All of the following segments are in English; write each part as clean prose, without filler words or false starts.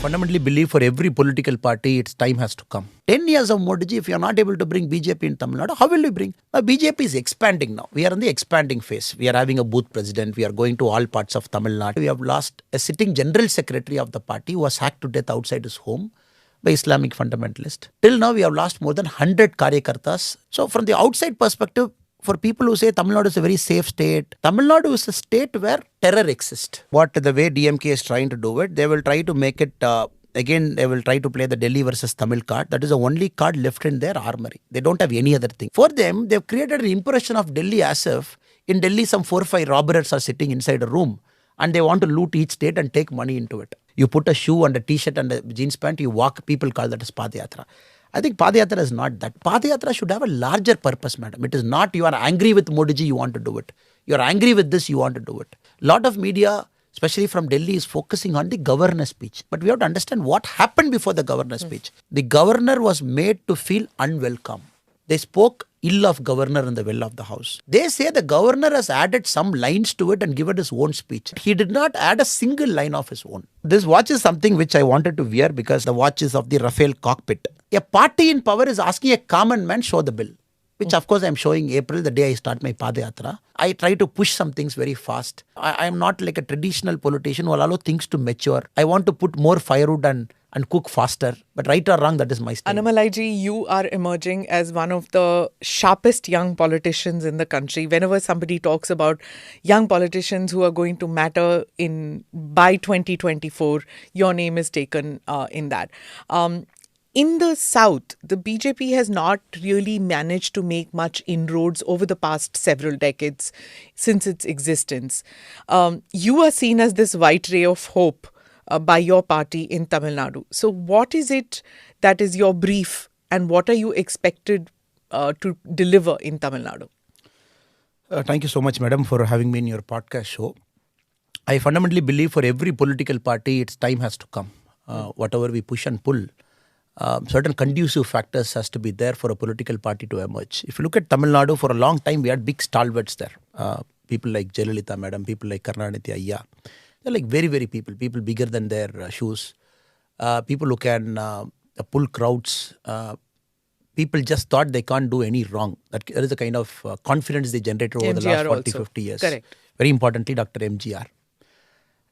fundamentally believe for every political party, its time has to come. 10 years of Modi ji, if you are not able to bring BJP in Tamil Nadu, how will you bring? BJP is expanding now. We are in the expanding phase. We are having a booth president. We are going to all parts of Tamil Nadu. We have lost a sitting general secretary of the party who was hacked to death outside his home by Islamic fundamentalist. Till now, we have lost more than 100 Karyakartas. So from the outside perspective, for people who say Tamil Nadu is a very safe state, Tamil Nadu is a state where terror exists. What the way DMK is trying to do it, they will try to make it, again, they will try to play the Delhi versus Tamil card. That is the only card left in their armory. They don't have any other thing. For them, they've created an impression of Delhi as if in Delhi some 4 or 5 robbers are sitting inside a room and they want to loot each state and take money into it. You put a shoe and a t-shirt and a jeans pant, you walk, people call that as Padayatra. I think Padayatra is not that. Padayatra should have a larger purpose, madam. It is not you are angry with Modi ji, you want to do it. You are angry with this, you want to do it. Lot of media, especially from Delhi, is focusing on the governor's speech. But we have to understand what happened before the governor's speech. The governor was made to feel unwelcome. They spoke ill of governor in the well of the house. They say the governor has added some lines to it and given his own speech. He did not add a single line of his own. This watch is something which I wanted to wear because the watch is of the Rafael cockpit. A party in power is asking a common man show the bill, which of course I am showing April, the day I start my Padayatra. I try to push some things very fast. I am not like a traditional politician who will allow things to mature. I want to put more firewood and cook faster. But right or wrong, that is my style. Annamalai ji, you are emerging as one of the sharpest young politicians in the country. Whenever somebody talks about young politicians who are going to matter by 2024, your name is taken in that. In the South, the BJP has not really managed to make much inroads over the past several decades since its existence. You are seen as this white ray of hope by your party in Tamil Nadu. So what is it that is your brief and what are you expected to deliver in Tamil Nadu? Thank you so much, madam, for having me in your podcast show. I fundamentally believe for every political party, its time has to come. Whatever we push and pull, certain conducive factors has to be there for a political party to emerge. If you look at Tamil Nadu, for a long time, we had big stalwarts there. People like Jayalalitha madam, people like Karunanidhi Ayya. They're like very, very people bigger than their shoes. People who can pull crowds. People just thought they can't do any wrong. That is the kind of confidence they generated over the last 40, 50 years. Correct. Very importantly, Dr. MGR.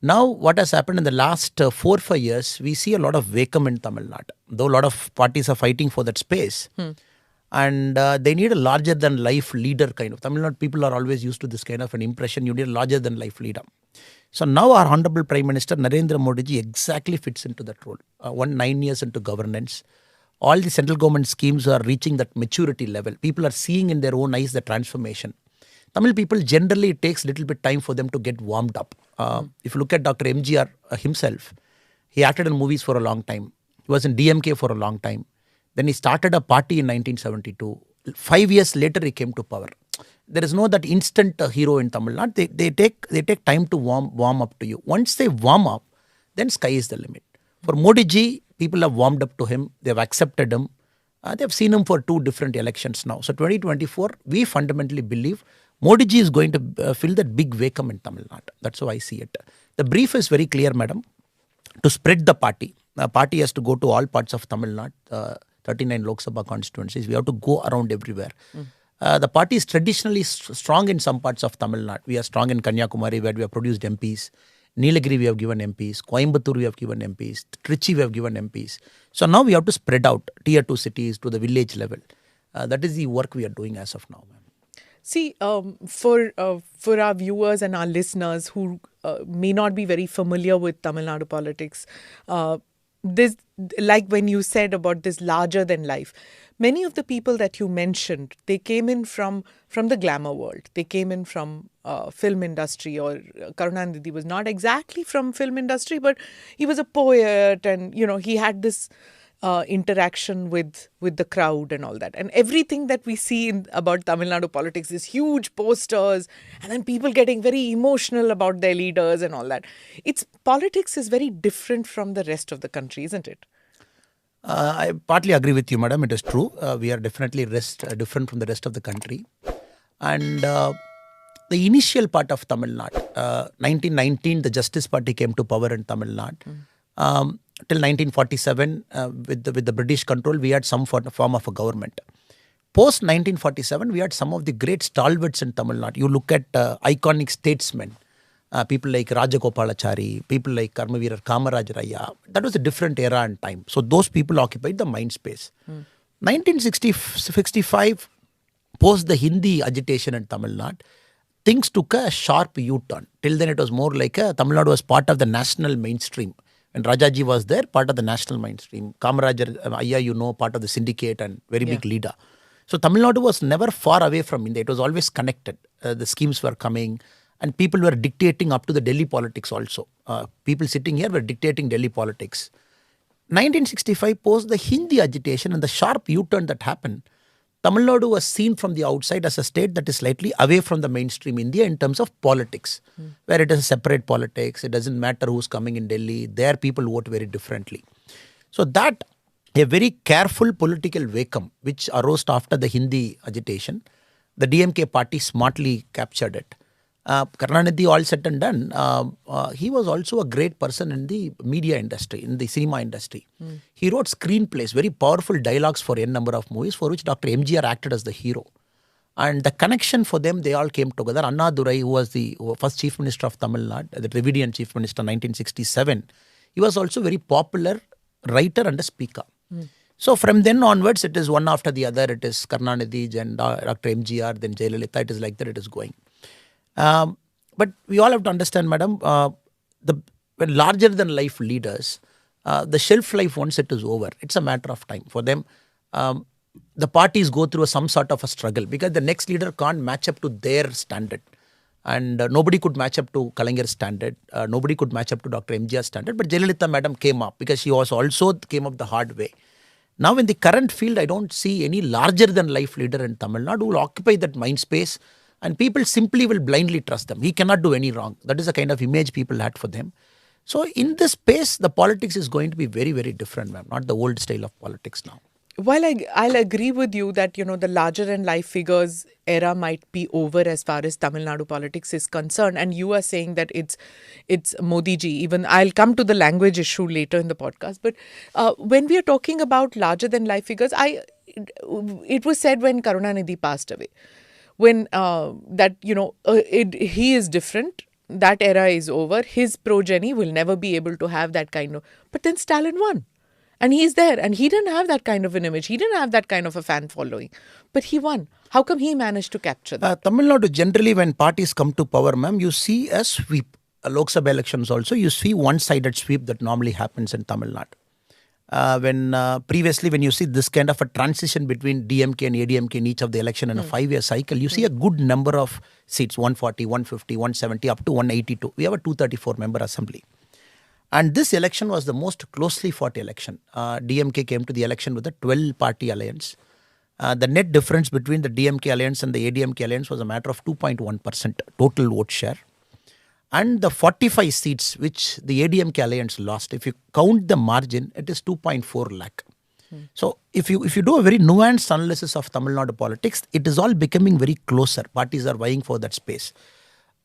Now, what has happened in the last 4 or 5 years, we see a lot of vacuum in Tamil Nadu. Though a lot of parties are fighting for that space. And they need a larger-than-life leader kind of. Tamil Nadu people are always used to this kind of an impression. You need a larger-than-life leader. So now our Honorable Prime Minister Narendra Modi ji exactly fits into that role. 9 years into governance. All the central government schemes are reaching that maturity level. People are seeing in their own eyes the transformation. Tamil people, generally, it takes a little bit time for them to get warmed up. If you look at Dr. MGR himself, he acted in movies for a long time. He was in DMK for a long time. Then he started a party in 1972. 5 years later, he came to power. There is no that instant hero in Tamil Nadu. They take time to warm up to you. Once they warm up, then sky is the limit. For Modi ji, people have warmed up to him. They have accepted him. They have seen him for 2 different elections now. So 2024, we fundamentally believe Modi ji is going to fill that big vacuum in Tamil Nadu. That's how I see it. The brief is very clear, madam. To spread the party. The party has to go to all parts of Tamil Nadu, 39 Lok Sabha constituencies. We have to go around everywhere. The party is traditionally strong in some parts of Tamil Nadu. We are strong in Kanyakumari, where we have produced MPs. Nilagiri we have given MPs. Coimbatore we have given MPs. Trichy we have given MPs. So now we have to spread out tier 2 cities to the village level. That is the work we are doing as of now, ma'am. See, for our viewers and our listeners who may not be very familiar with Tamil Nadu politics, this, like when you said about this larger than life, many of the people that you mentioned, they came in from the glamour world. They came in from film industry, or Karunanidhi was not exactly from film industry, but he was a poet and, he had this interaction with the crowd and all that. And everything that we see about Tamil Nadu politics is huge posters and then people getting very emotional about their leaders and all that. Politics is very different from the rest of the country, isn't it? I partly agree with you, madam. It is true. We are definitely different from the rest of the country. And the initial part of Tamil Nadu, 1919, the Justice Party came to power in Tamil Nadu. till 1947, with the British control, we had some form of a government. Post 1947, we had some of the great stalwarts in Tamil Nadu. You look at iconic statesmen, people like Rajagopalachari, people like Karmaveerar Kamaraj Raya. That was a different era and time. So those people occupied the mind space. 1965, post the Hindi agitation in Tamil Nadu, things took a sharp U-turn. Till then, it was more like Tamil Nadu was part of the national mainstream. When Rajaji was there, part of the national mainstream. Kamarajar, Ayya, part of the syndicate and very big leader. So Tamil Nadu was never far away from India. It was always connected. The schemes were coming and people were dictating up to the Delhi politics also. People sitting here were dictating Delhi politics. 1965, post the Hindi agitation and the sharp U-turn that happened, Tamil Nadu was seen from the outside as a state that is slightly away from the mainstream India in terms of politics, where it is a separate politics. It doesn't matter who's coming in Delhi. There people vote very differently. So that a very careful political vacuum which arose after the Hindi agitation, the DMK party smartly captured it. Karunanidhi, all said and done, he was also a great person in the media industry, in the cinema industry. He wrote screenplays, very powerful dialogues for a number of movies, for which Dr. MGR acted as the hero. And the connection for them, they all came together. Annadurai, who was the first Chief Minister of Tamil Nadu, the Dravidian Chief Minister 1967, he was also very popular writer and a speaker. So from then onwards, it is one after the other. It is Karunanidhi, then Dr. MGR, then Jayalalitha. It is like that, it is going. But we all have to understand, madam, when larger than life leaders, the shelf life, once it is over, it's a matter of time. For them, the parties go through some sort of a struggle because the next leader can't match up to their standard. And nobody could match up to Kalangar's standard. Nobody could match up to Dr. MGR's standard. But Jayalalitha madam came up because she was also came up the hard way. Now in the current field, I don't see any larger than life leader in Tamil Nadu who will occupy that mind space. And people simply will blindly trust them. He cannot do any wrong. That is the kind of image people had for them. So in this space, the politics is going to be very, very different, ma'am. Not the old style of politics now. While I'll agree with you that, the larger than life figures era might be over as far as Tamil Nadu politics is concerned. And you are saying that it's Modi ji. Even I'll come to the language issue later in the podcast. But when we are talking about larger than life figures, it was said when Karunanidhi passed away, when he is different, that era is over, his progeny will never be able to have that kind of, but then Stalin won and he's there and he didn't have that kind of an image, he didn't have that kind of a fan following, but he won. How come he managed to capture that? Tamil Nadu, generally when parties come to power, ma'am, you see a sweep. Lok Sabha elections also, you see one-sided sweep that normally happens in Tamil Nadu. Previously, when you see this kind of a transition between DMK and ADMK in each of the election in a 5-year cycle, you see a good number of seats, 140, 150, 170, up to 182. We have a 234-member assembly. And this election was the most closely fought election. DMK came to the election with a 12-party alliance. The net difference between the DMK alliance and the ADMK alliance was a matter of 2.1% total vote share. And the 45 seats which the ADMK alliance lost, if you count the margin, it is 2.4 lakh. So if you do a very nuanced analysis of Tamil Nadu politics, it is all becoming very closer. Parties are vying for that space.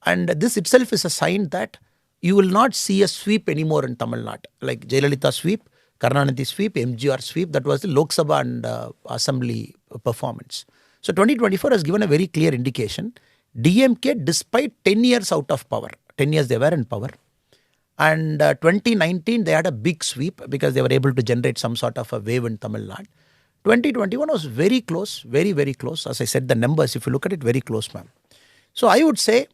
And this itself is a sign that you will not see a sweep anymore in Tamil Nadu. Like Jayalalitha sweep, Karunanidhi sweep, MGR sweep, that was the Lok Sabha and Assembly performance. So 2024 has given a very clear indication. DMK, despite 10 years out of power, 10 years they were in power. And 2019, they had a big sweep because they were able to generate some sort of a wave in Tamil Nadu. 2021 was very close, very, very close. As I said, the numbers, if you look at it, very close, ma'am. So I would say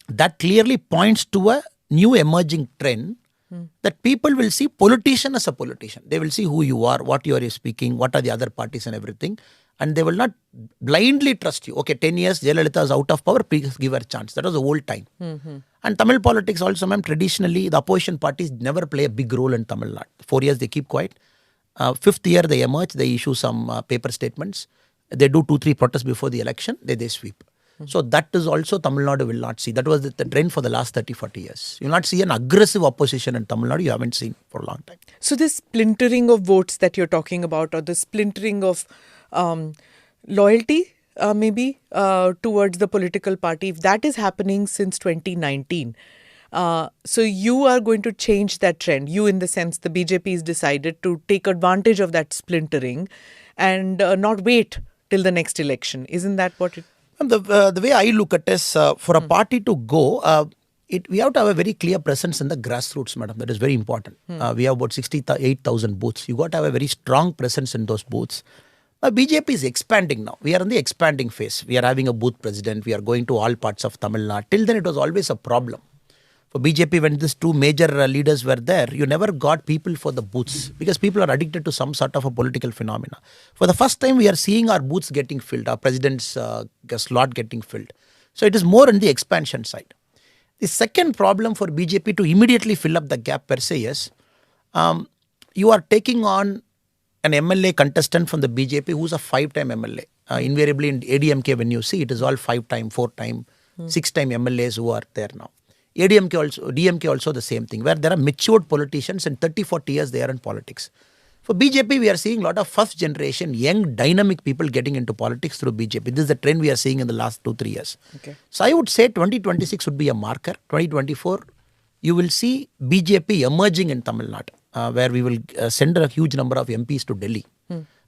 that clearly points to a new emerging trend that people will see politician as a politician. They will see who you are, what you are speaking, what are the other parties and everything. And they will not blindly trust you. Okay, 10 years, Jayalalitha is out of power, please give her a chance. That was the old time. And Tamil politics also, ma'am, traditionally, the opposition parties never play a big role in Tamil Nadu. 4 years, they keep quiet. 5th year, they emerge, they issue some paper statements. They do 2-3 protests before the election, they sweep. So that is also Tamil Nadu will not see. That was the trend for the last 30-40 years. You will not see an aggressive opposition in Tamil Nadu. You haven't seen for a long time. So this splintering of votes that you're talking about, or the splintering of loyalty maybe towards the political party, if that is happening since 2019, So you are going to change that trend. You, in the sense, the BJP has decided to take advantage of that splintering and not wait till the next election. Isn't that what it? And the way I look at is for a party to go, we have to have a very clear presence in the grassroots, madam. That is very important. We have about 68,000 booths. You got to have a very strong presence in those booths. BJP is expanding now. We are in the expanding phase. We are having a booth president. We are going to all parts of Tamil Nadu. Till then, it was always a problem. For BJP, when these two major leaders were there, you never got people for the booths because people are addicted to some sort of a political phenomena. For the first time, we are seeing our booths getting filled, our president's slot getting filled. So it is more on the expansion side. The second problem for BJP to immediately fill up the gap per se is you are taking on an MLA contestant from the BJP who's a 5-time MLA. Invariably in ADMK, when you see, it is all 5-time, 4-time, 6-time MLAs who are there now. DMK also the same thing, where there are matured politicians and 30-40 years they are in politics. For BJP, we are seeing a lot of first generation, young, dynamic people getting into politics through BJP. This is the trend we are seeing in the last 2-3 years. Okay. So I would say 2026 would be a marker. 2024, you will see BJP emerging in Tamil Nadu, where we will send a huge number of MPs to Delhi.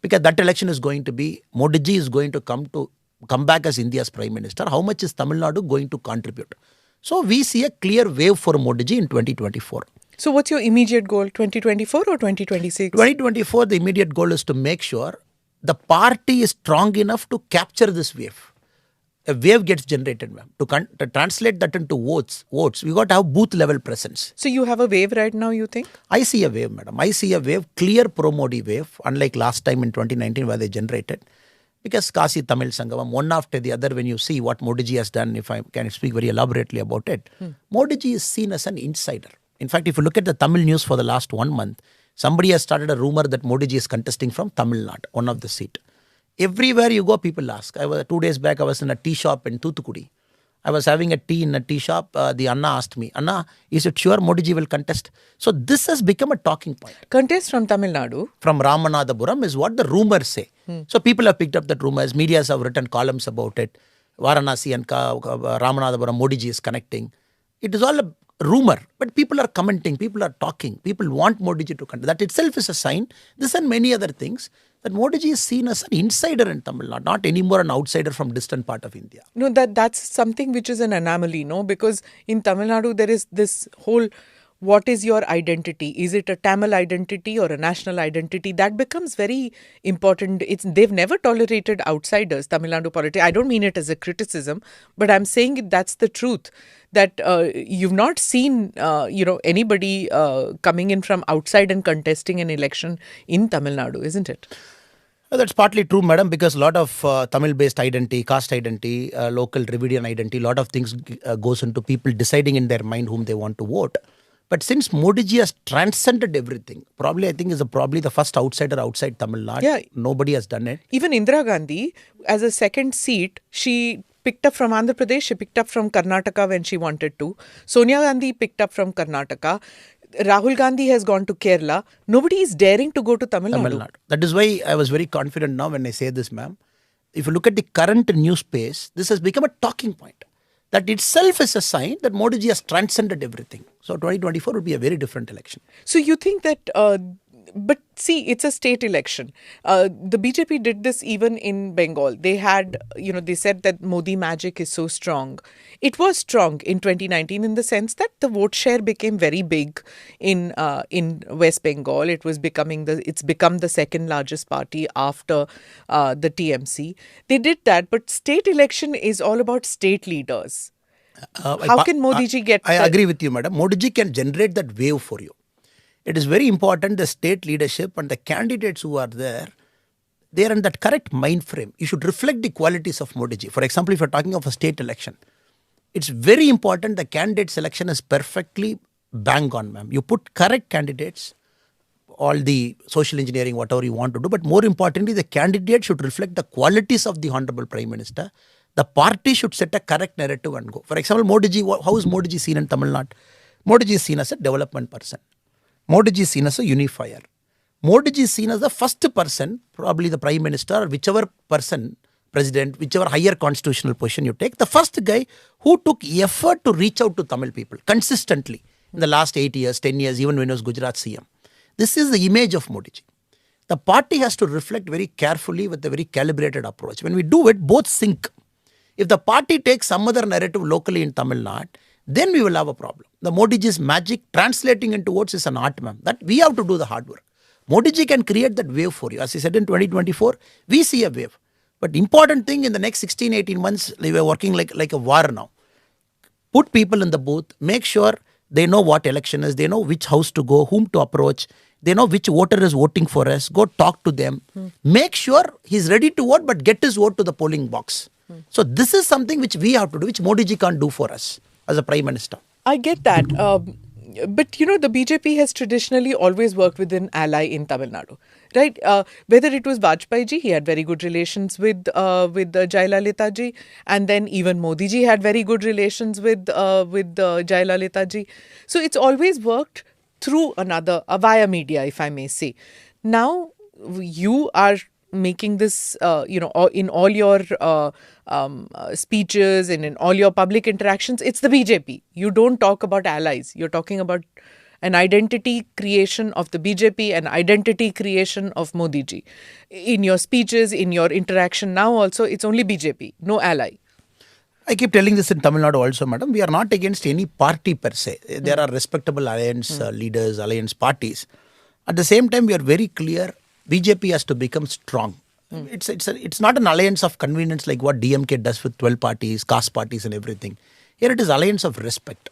Because that election is going to be, Modi ji is going to come back as India's Prime Minister. How much is Tamil Nadu going to contribute? So we see a clear wave for Modi ji in 2024. So what's your immediate goal, 2024 or 2026? 2024, the immediate goal is to make sure the party is strong enough to capture this wave. A wave gets generated, ma'am. To translate that into votes, we got to have booth level presence. So you have a wave right now, you think? I see a wave, madam. I see a wave, clear pro-Modi wave, unlike last time in 2019 where they generated. Because Kasi Tamil Sangamam, one after the other, when you see what Modi ji has done, if I can speak very elaborately about it, Modi ji is seen as an insider. In fact, if you look at the Tamil news for the last 1 month, somebody has started a rumor that Modi ji is contesting from Tamil Nadu, one of the seat. Everywhere you go, people ask. 2 days back, I was in a tea shop in Thoothukudi. I was having a tea in a tea shop. The Anna asked me, Anna, is it sure Modi ji will contest? So this has become a talking point. Contest from Tamil Nadu? From Ramanathapuram is what the rumors say. So people have picked up that rumors. Medias have written columns about it. Varanasi and Ramanathapuram, Modi ji is connecting. It is all a rumor, but people are commenting, people are talking, people want Modi ji to contest. That itself is a sign. This and many other things, that Modi ji is seen as an insider in Tamil Nadu, not anymore an outsider from distant part of India. No, that's something which is an anomaly, no? Because in Tamil Nadu, there is this whole, what is your identity? Is it a Tamil identity or a national identity? That becomes very important. They've never tolerated outsiders, Tamil Nadu politics. I don't mean it as a criticism, but I'm saying that's the truth. That you've not seen, anybody coming in from outside and contesting an election in Tamil Nadu, isn't it? That's partly true, madam, because a lot of Tamil-based identity, caste identity, local Dravidian identity, a lot of things goes into people deciding in their mind whom they want to vote. But since Modi ji has transcended everything, probably I think is probably the first outsider outside Tamil Nadu. Yeah. Nobody has done it. Even Indira Gandhi, as a second seat, she picked up from Andhra Pradesh, she picked up from Karnataka when she wanted to. Sonia Gandhi picked up from Karnataka. Rahul Gandhi has gone to Kerala. Nobody is daring to go to Tamil Nadu. That is why I was very confident now when I say this, ma'am. If you look at the current news space, this has become a talking point. That itself is a sign that Modi ji has transcended everything. So 2024 will be a very different election. So you think that, but see, it's a state election. The BJP did this even in Bengal. They had, they said that Modi magic is so strong. It was strong in 2019 in the sense that the vote share became very big in West Bengal. It's become the second largest party after the TMC. They did that, but state election is all about state leaders. How can Modi ji get... I agree with you, madam. Modi ji can generate that wave for you. It is very important the state leadership and the candidates who are there, they are in that correct mind frame. You should reflect the qualities of Modi ji. For example, if you're talking of a state election, it's very important the candidate selection is perfectly bang on, ma'am. You put correct candidates, all the social engineering, whatever you want to do, but more importantly, the candidate should reflect the qualities of the Honorable Prime Minister. The party should set a correct narrative and go. For example, Modi ji, how is Modi ji seen in Tamil Nadu? Modi ji is seen as a development person. Modi ji is seen as a unifier. Modi ji is seen as the first person, probably the Prime Minister or whichever person, president, whichever higher constitutional position you take, the first guy who took effort to reach out to Tamil people consistently in the last 8 years, 10 years, even when he was Gujarat CM. This is the image of Modi ji. The party has to reflect very carefully with a very calibrated approach. When we do it, both sync. If the party takes some other narrative locally in Tamil Nadu, then we will have a problem. The Modi ji's magic translating into votes is an art, ma'am. That we have to do the hard work. Modi ji can create that wave for you. As he said in 2024, we see a wave. But important thing in the next 16, 18 months, we are working like a war now. Put people in the booth, make sure they know what election is, they know which house to go, whom to approach, they know which voter is voting for us, go talk to them. Make sure he's ready to vote, but get his vote to the polling box. So this is something which we have to do, which Modi ji can't do for us as a Prime Minister. I get that. But, you know, the BJP has traditionally always worked with an ally in Tamil Nadu, right? Whether it was Vajpayee ji, he had very good relations with Jayalalitha ji, and then even Modi ji had very good relations with Jayalalitha ji. So it's always worked through via media, if I may say. Now you are making this, in all your speeches and in all your public interactions, it's the BJP. You don't talk about allies. You're talking about an identity creation of the BJP, an identity creation of Modi ji. In your speeches, in your interaction now also, it's only BJP, no ally. I keep telling this in Tamil Nadu also, madam. We are not against any party per se. There are respectable alliance leaders, alliance parties. At the same time, we are very clear, BJP has to become strong. It's not an alliance of convenience like what DMK does with 12 parties, caste parties and everything. Here it is alliance of respect.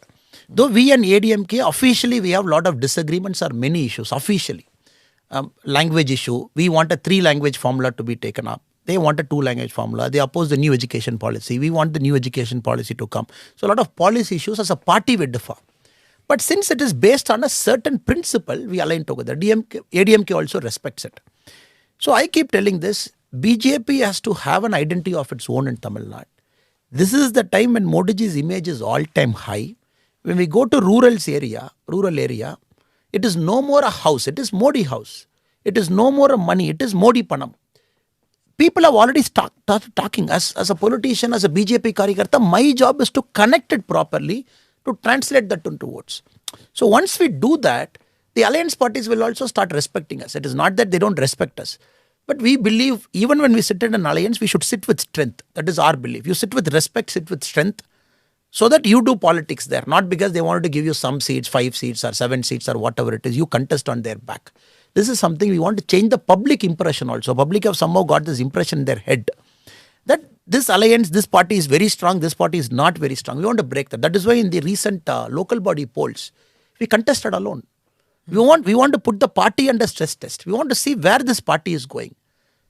Though we and ADMK, officially we have a lot of disagreements on many issues, officially. Language issue, we want a 3-language formula to be taken up. They want a 2-language formula. They oppose the new education policy. We want the new education policy to come. So a lot of policy issues as a party we differ. But since it is based on a certain principle, we align together. ADMK also respects it. So I keep telling this, BJP has to have an identity of its own in Tamil Nadu. This is the time when Modi ji's image is all-time high. When we go to rural area, it is no more a house. It is Modi house. It is no more a money. It is Modi Panam. People have already started talking. As a politician, as a BJP Karyakarta, my job is to connect it properly, to translate that into votes. So once we do that, the alliance parties will also start respecting us. It is not that they don't respect us. But we believe even when we sit in an alliance, we should sit with strength. That is our belief. You sit with respect, sit with strength, so that you do politics there. Not because they wanted to give you some seats, 5 seats or 7 seats or whatever it is. You contest on their back. This is something we want to change the public impression also. Public have somehow got this impression in their head that this alliance, this party is very strong, this party is not very strong. We want to break that. That is why in the recent local body polls, we contested alone. We want to put the party under stress test. We want to see where this party is going.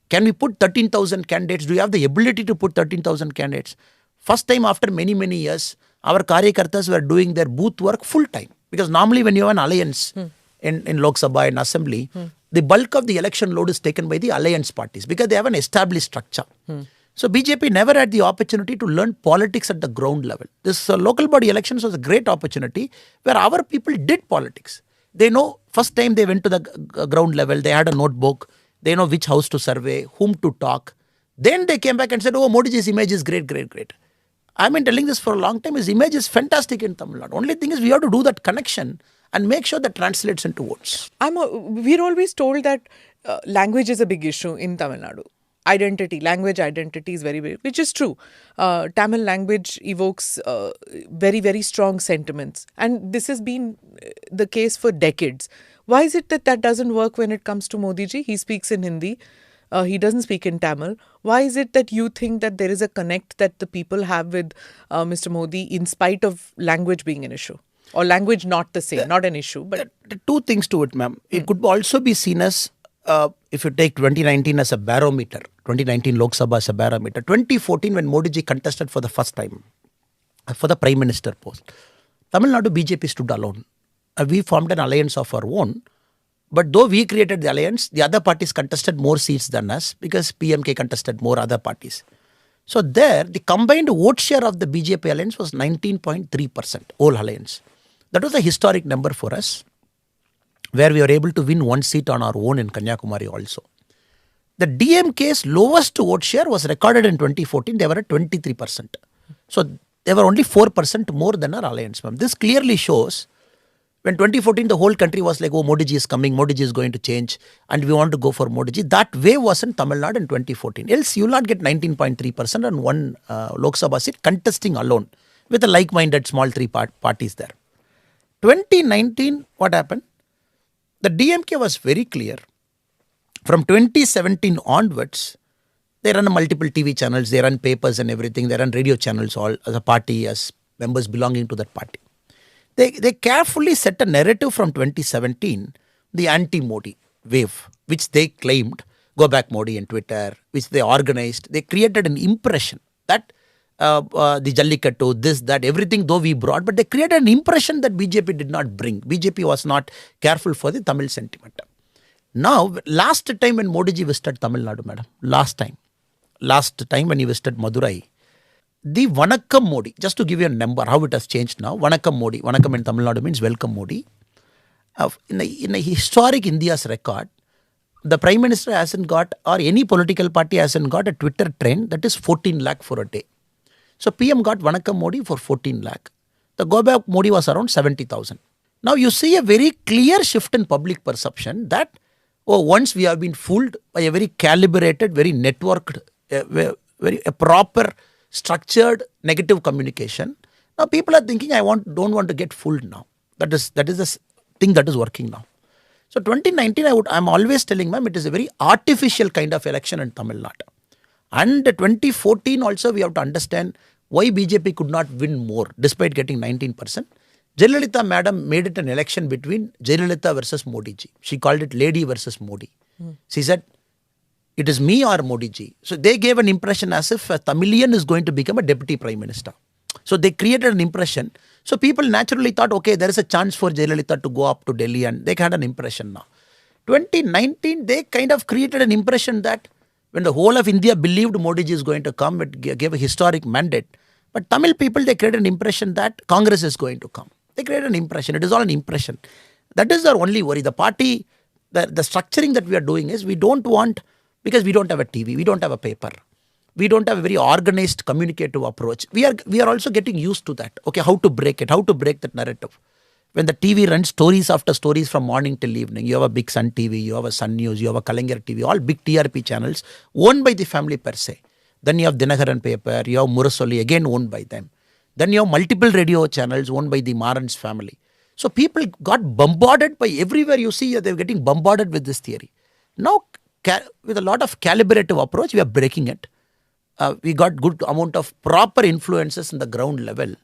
Can we put 13,000 candidates? Do you have the ability to put 13,000 candidates? First time after many, many years, our Karyakartas were doing their booth work full time. Because normally when you have an alliance in Lok Sabha and Assembly, the bulk of the election load is taken by the alliance parties because they have an established structure. So BJP never had the opportunity to learn politics at the ground level. This local body elections was a great opportunity where our people did politics. They know, first time they went to the ground level, they had a notebook, they know which house to survey, whom to talk. Then they came back and said, oh, Modi ji's image is great, great, great. I've been telling this for a long time, his image is fantastic in Tamil Nadu. Only thing is we have to do that connection and make sure that translates into votes. We're always told that language is a big issue in Tamil Nadu. Language identity is very big, which is true. Tamil language evokes very, very strong sentiments. And this has been the case for decades. Why is it that doesn't work when it comes to Modi ji? He speaks in Hindi. He doesn't speak in Tamil. Why is it that you think that there is a connect that the people have with Mr. Modi in spite of language being an issue? Or language not the same, not an issue. But the two things to it, ma'am. It could also be seen as, if you take 2019 as a barometer, 2019 Lok Sabha as a barometer, 2014 when Modi ji contested for the first time for the Prime Minister post, Tamil Nadu BJP stood alone. We formed an alliance of our own. But though we created the alliance, the other parties contested more seats than us because PMK contested more other parties. So there, the combined vote share of the BJP alliance was 19.3%, whole alliance. That was a historic number for us, where we were able to win 1 seat on our own in Kanyakumari also. The DMK's lowest vote share was recorded in 2014. They were at 23%. So they were only 4% more than our alliance, ma'am. This clearly shows when 2014 the whole country was like, oh, Modi ji is coming, Modi ji is going to change, and we want to go for Modi ji. That wave was in Tamil Nadu in 2014. Else you will not get 19.3% on one Lok Sabha seat contesting alone with a like-minded small three parties there. 2019, what happened? The DMK was very clear. From 2017 onwards, they run multiple TV channels, they run papers and everything, they run radio channels all as a party, as members belonging to that party. They carefully set a narrative from 2017, the anti-Modi wave, which they claimed, go back Modi and Twitter, which they organized. They created an impression that the Jallikattu, this, that, everything though we brought, but they created an impression that BJP did not bring. BJP was not careful for the Tamil sentiment. Now, last time when Modi ji visited Tamil Nadu, madam, last time when he visited Madurai, the Vanakkam Modi, just to give you a number, how it has changed now. Vanakkam Modi, Vanakkam in Tamil Nadu means welcome Modi. In a historic India's record, the Prime Minister hasn't got, or any political party hasn't got a Twitter trend that is 14 lakh for a day. So PM got Vanakkam Modi for 14 lakh. The Go Back Modi was around 70,000. Now you see a very clear shift in public perception that, oh, once we have been fooled by a very calibrated, very networked, very proper, structured negative communication. Now people are thinking, don't want to get fooled now. That is the thing that is working now. So 2019, I'm always telling ma'am, it is a very artificial kind of election in Tamil Nadu. And 2014 also we have to understand why BJP could not win more despite getting 19%. Jayalalitha madam made it an election between Jayalalitha versus Modi ji. She called it lady versus Modi. She said, it is me or Modi ji. So they gave an impression as if a Tamilian is going to become a deputy prime minister. So they created an impression. So people naturally thought, okay, there is a chance for Jayalalitha to go up to Delhi, and they had an impression now. 2019, they kind of created an impression that when the whole of India believed Modi ji is going to come, it gave a historic mandate. But Tamil people, they created an impression that Congress is going to come. They created an impression. It is all an impression. That is our only worry. The party, the structuring that we are doing is we don't want, because we don't have a TV, we don't have a paper, we don't have a very organized communicative approach. We are also getting used to that. Okay, how to break it, how to break that narrative. When the TV runs stories after stories from morning till evening, you have a big Sun TV, you have a Sun News, you have a Kalaignar TV, all big TRP channels owned by the family per se. Then you have Dinakaran paper, you have Murasoli, again owned by them. Then you have multiple radio channels owned by the Maran's family. So people got bombarded by everywhere you see, they're getting bombarded with this theory. Now, with a lot of calibrative approach, we are breaking it. We got good amount of proper influences in the ground level.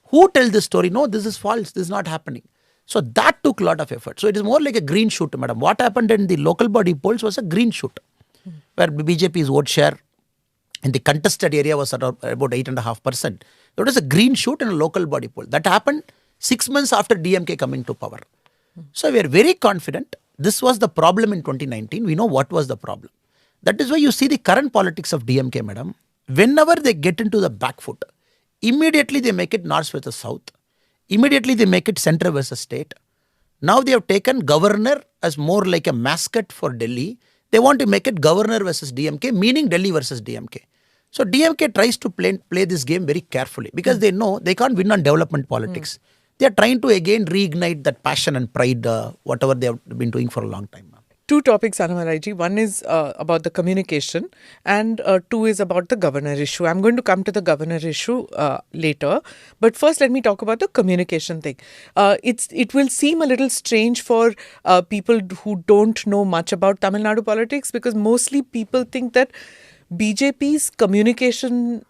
Who tell this story? No, this is false. This is not happening. So that took a lot of effort. So it is more like a green shoot, madam. What happened in the local body polls was a green shoot, where BJP's vote share in the contested area was at about 8.5%. That was a green shoot in a local body poll. That happened 6 months after DMK coming to power. So we are very confident. This was the problem in 2019. We know what was the problem. That is why you see the current politics of DMK, madam. Whenever they get into the back foot, immediately they make it north versus south. Immediately they make it center versus state. Now they have taken governor as more like a mascot for Delhi. They want to make it governor versus DMK, meaning Delhi versus DMK. So DMK tries to play this game very carefully because they know they can't win on development politics. They are trying to again reignite that passion and pride, whatever they have been doing for a long time. Two topics, Annamalai ji. One is about the communication and two is about the governor issue. I'm going to come to the governor issue later. But first, let me talk about the communication thing. It will seem a little strange for people who don't know much about Tamil Nadu politics because mostly people think that BJP's communication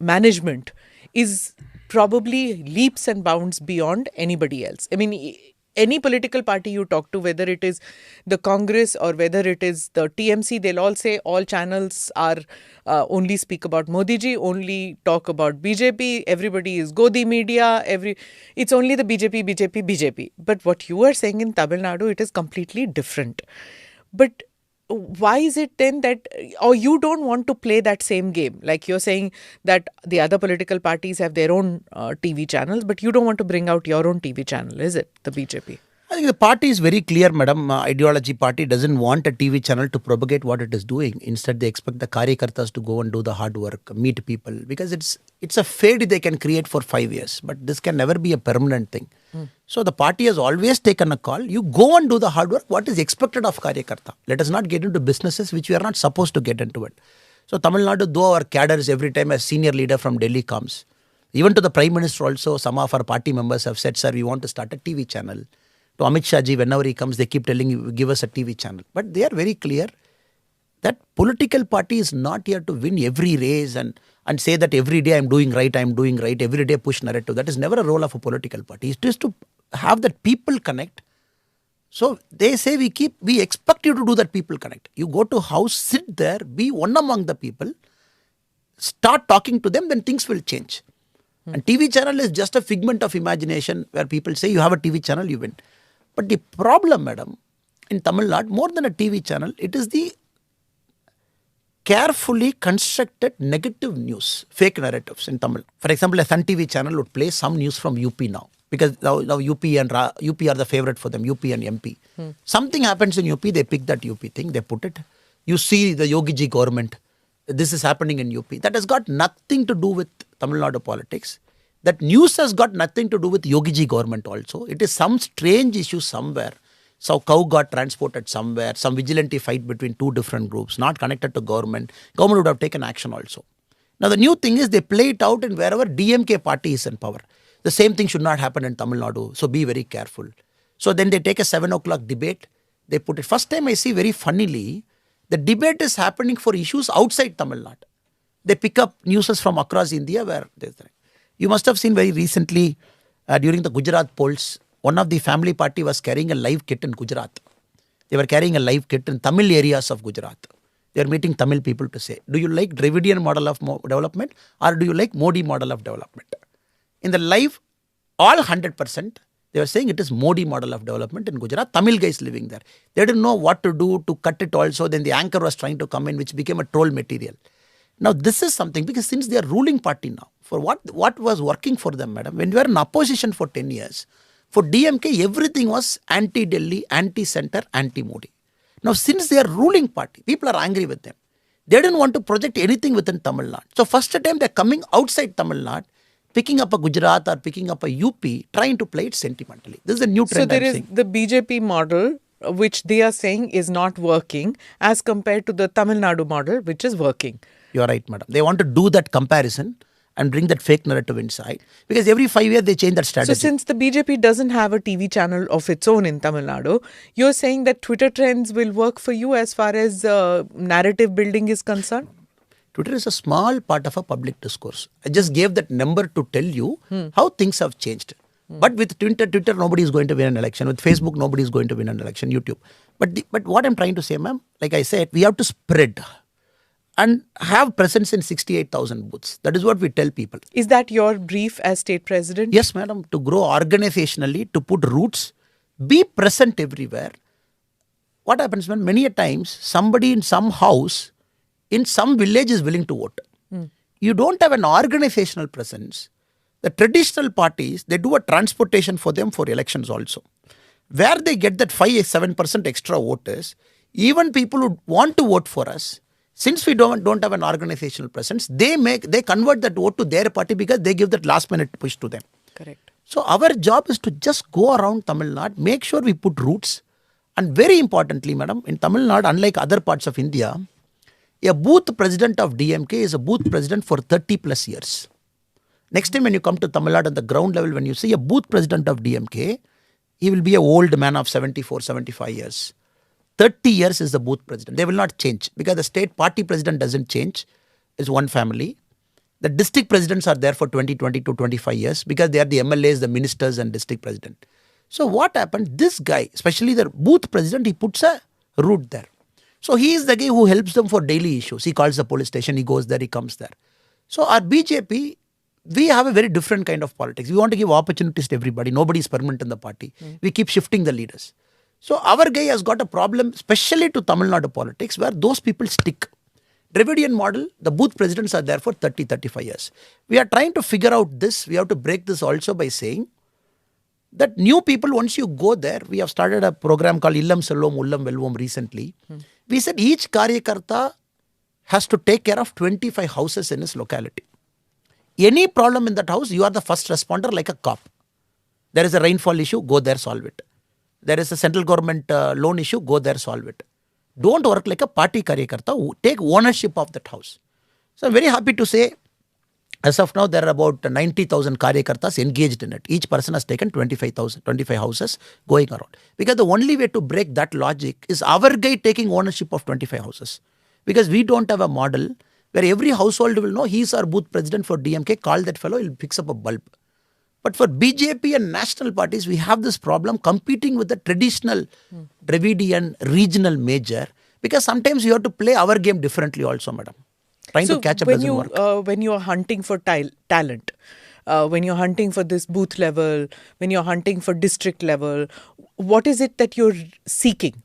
management is probably leaps and bounds beyond anybody else. I mean, any political party you talk to, whether it is the Congress or whether it is the TMC, they'll all say all channels are only speak about Modi ji, only talk about BJP, everybody is Godi media, it's only the BJP. But what you are saying in Tamil Nadu, it is completely different. But why is it then that, or you don't want to play that same game? Like you're saying that the other political parties have their own TV channels, but you don't want to bring out your own TV channel, is it, the BJP? think the party is very clear, madam. Ideology party doesn't want a TV channel to propagate what it is doing. Instead, they expect the Karyakartas to go and do the hard work, meet people, because it's a fade they can create for 5 years, but this can never be a permanent thing. So the party has always taken a call. You go and do the hard work. What is expected of Karyakarta? Let us not get into businesses which we are not supposed to get into it. So Tamil Nadu, though our cadres every time a senior leader from Delhi comes, even to the Prime Minister also, some of our party members have said, sir, we want to start a TV channel. To Amit Shah ji, whenever he comes, they keep telling you, give us a TV channel. But they are very clear that political party is not here to win every race and say that every day I'm doing right, every day push narrative. That is never a role of a political party. It is to have that people connect. So they say we expect you to do that people connect. You go to house, sit there, be one among the people, start talking to them, then things will change. And TV channel is just a figment of imagination where people say you have a TV channel, you win. But the problem, madam, in Tamil Nadu, more than a TV channel, it is the carefully constructed negative news, fake narratives in Tamil. For example, a Sun TV channel would play some news from UP now. Because now UP are the favorite for them, UP and MP. Something happens in UP, they pick that UP thing, they put it. You see the Yogi ji government, this is happening in UP. That has got nothing to do with Tamil Nadu politics. That news has got nothing to do with Yogi ji government also. It is some strange issue somewhere. So cow got transported somewhere, some vigilante fight between two different groups, not connected to government. Government would have taken action also. Now the new thing is they play it out in wherever DMK party is in power. The same thing should not happen in Tamil Nadu. So be very careful. So then they take a 7 o'clock debate. They put it. First time I see very funnily, the debate is happening for issues outside Tamil Nadu. They pick up news from across India where there's that. You must have seen very recently during the Gujarat polls, one of the family party was carrying a live kit in Gujarat. They were carrying a live kit in Tamil areas of Gujarat. They were meeting Tamil people to say, do you like Dravidian model of development or do you like Modi model of development? In the live, all 100%, they were saying it is Modi model of development in Gujarat. Tamil guys living there. They didn't know what to do to cut it also. Then the anchor was trying to come in, which became a troll material. Now this is something, because since they are ruling party now, for what was working for them, madam, when we were in opposition for 10 years, for DMK, everything was anti-Delhi, anti-center, anti-Modi. Now since they are ruling party, people are angry with them. They didn't want to project anything within Tamil Nadu. So first time they're coming outside Tamil Nadu, picking up a Gujarat or picking up a UP, trying to play it sentimentally. This is a new trend. So there is the BJP model, which they are saying is not working as compared to the Tamil Nadu model, which is working. You are right, madam. They want to do that comparison and bring that fake narrative inside. Because every 5 years they change that strategy. So since the BJP doesn't have a TV channel of its own in Tamil Nadu, you're saying that Twitter trends will work for you as far as narrative building is concerned? Twitter is a small part of a public discourse. I just gave that number to tell you how things have changed. But with Twitter, nobody is going to win an election. With Facebook, nobody is going to win an election. YouTube. But what I'm trying to say, ma'am, like I said, we have to spread and have presence in 68,000 booths. That is what we tell people. Is that your brief as state president? Yes, madam. To grow organizationally, to put roots, be present everywhere. What happens when many a times somebody in some house, in some village is willing to vote. You don't have an organizational presence. The traditional parties, they do a transportation for them for elections also. Where they get that 5-7% extra voters, even people who want to vote for us, since we don't have an organizational presence, they convert that vote to their party because they give that last minute push to them. Correct. So our job is to just go around Tamil Nadu, make sure we put roots. And very importantly, madam, in Tamil Nadu, unlike other parts of India, a booth president of DMK is a booth president for 30 plus years. Next time when you come to Tamil Nadu at the ground level, when you see a booth president of DMK, he will be an old man of 74, 75 years. 30 years is the booth president. They will not change because the state party president doesn't change. It's one family. The district presidents are there for 20 to 25 years because they are the MLAs, the ministers and district president. So what happened? This guy, especially the booth president, he puts a root there. So he is the guy who helps them for daily issues. He calls the police station, he goes there, he comes there. So our BJP, we have a very different kind of politics. We want to give opportunities to everybody. Nobody is permanent in the party. We keep shifting the leaders. So our guy has got a problem, especially to Tamil Nadu politics, where those people stick. Dravidian model, the booth presidents are there for 30, 35 years. We are trying to figure out this. We have to break this also by saying, That new people, once you go there, we have started a program called Illam Selvom, Ullam Velvom recently. We said each Karyakarta has to take care of 25 houses in his locality. Any problem in that house, you are the first responder like a cop. There is a rainfall issue, go there, solve it. There is a central government loan issue, go there, solve it. Don't work like a party Karyakarta, take ownership of that house. So I'm very happy to say, as of now, there are about 90,000 Karyakartas engaged in it. Each person has taken 25 houses going around. Because the only way to break that logic is our guy taking ownership of 25 houses. Because we don't have a model where every household will know he's our booth president for DMK, call that fellow, he'll fix up a bulb. But for BJP and national parties, we have this problem competing with the traditional Dravidian regional major, because sometimes you have to play our game differently also, madam. Trying to catch up doesn't work. When you are hunting for talent, when you're hunting for this booth level, when you're hunting for district level, what is it that you're seeking?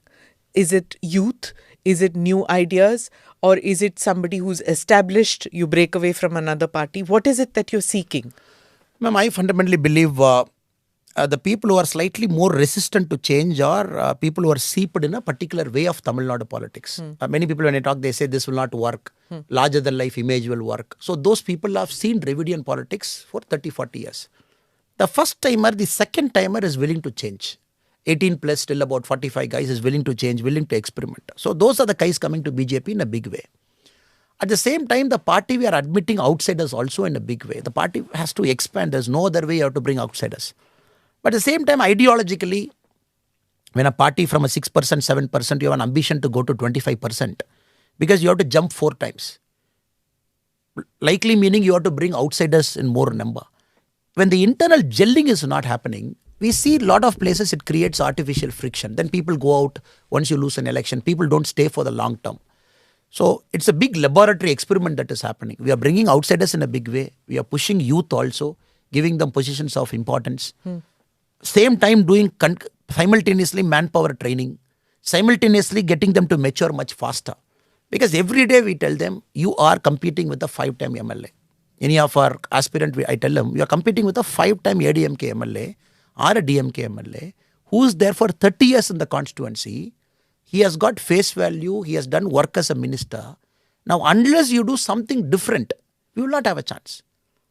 Is it youth? Is it new ideas? Or is it somebody who's established, you break away from another party? What is it that you're seeking? Ma'am, I fundamentally believe the people who are slightly more resistant to change are people who are seeped in a particular way of Tamil Nadu politics. Many people, when I talk, they say this will not work. Larger than life image will work. So those people have seen Dravidian politics for 30, 40 years. The first timer, the second timer is willing to change. 18 plus, still about 45 guys is willing to change, willing to experiment. So those are the guys coming to BJP in a big way. At the same time, the party, we are admitting outsiders also in a big way. The party has to expand. There's no other way you have to bring outsiders. But at the same time, ideologically, when a party from a 6%, 7%, you have an ambition to go to 25%, because you have to jump 4 times. Likely meaning you have to bring outsiders in more number. When the internal gelling is not happening, we see a lot of places it creates artificial friction. Then people go out once you lose an election. People don't stay for the long term. So it's a big laboratory experiment that is happening. We are bringing outsiders in a big way. We are pushing youth also, giving them positions of importance. Same time doing simultaneously manpower training, simultaneously getting them to mature much faster. Because every day we tell them, you are competing with a 5-time MLA. Any of our aspirant, I tell them, you are competing with a 5-time ADMK MLA or a DMK MLA who is there for 30 years in the constituency. He has got face value. He has done work as a minister. Now, unless you do something different, you will not have a chance.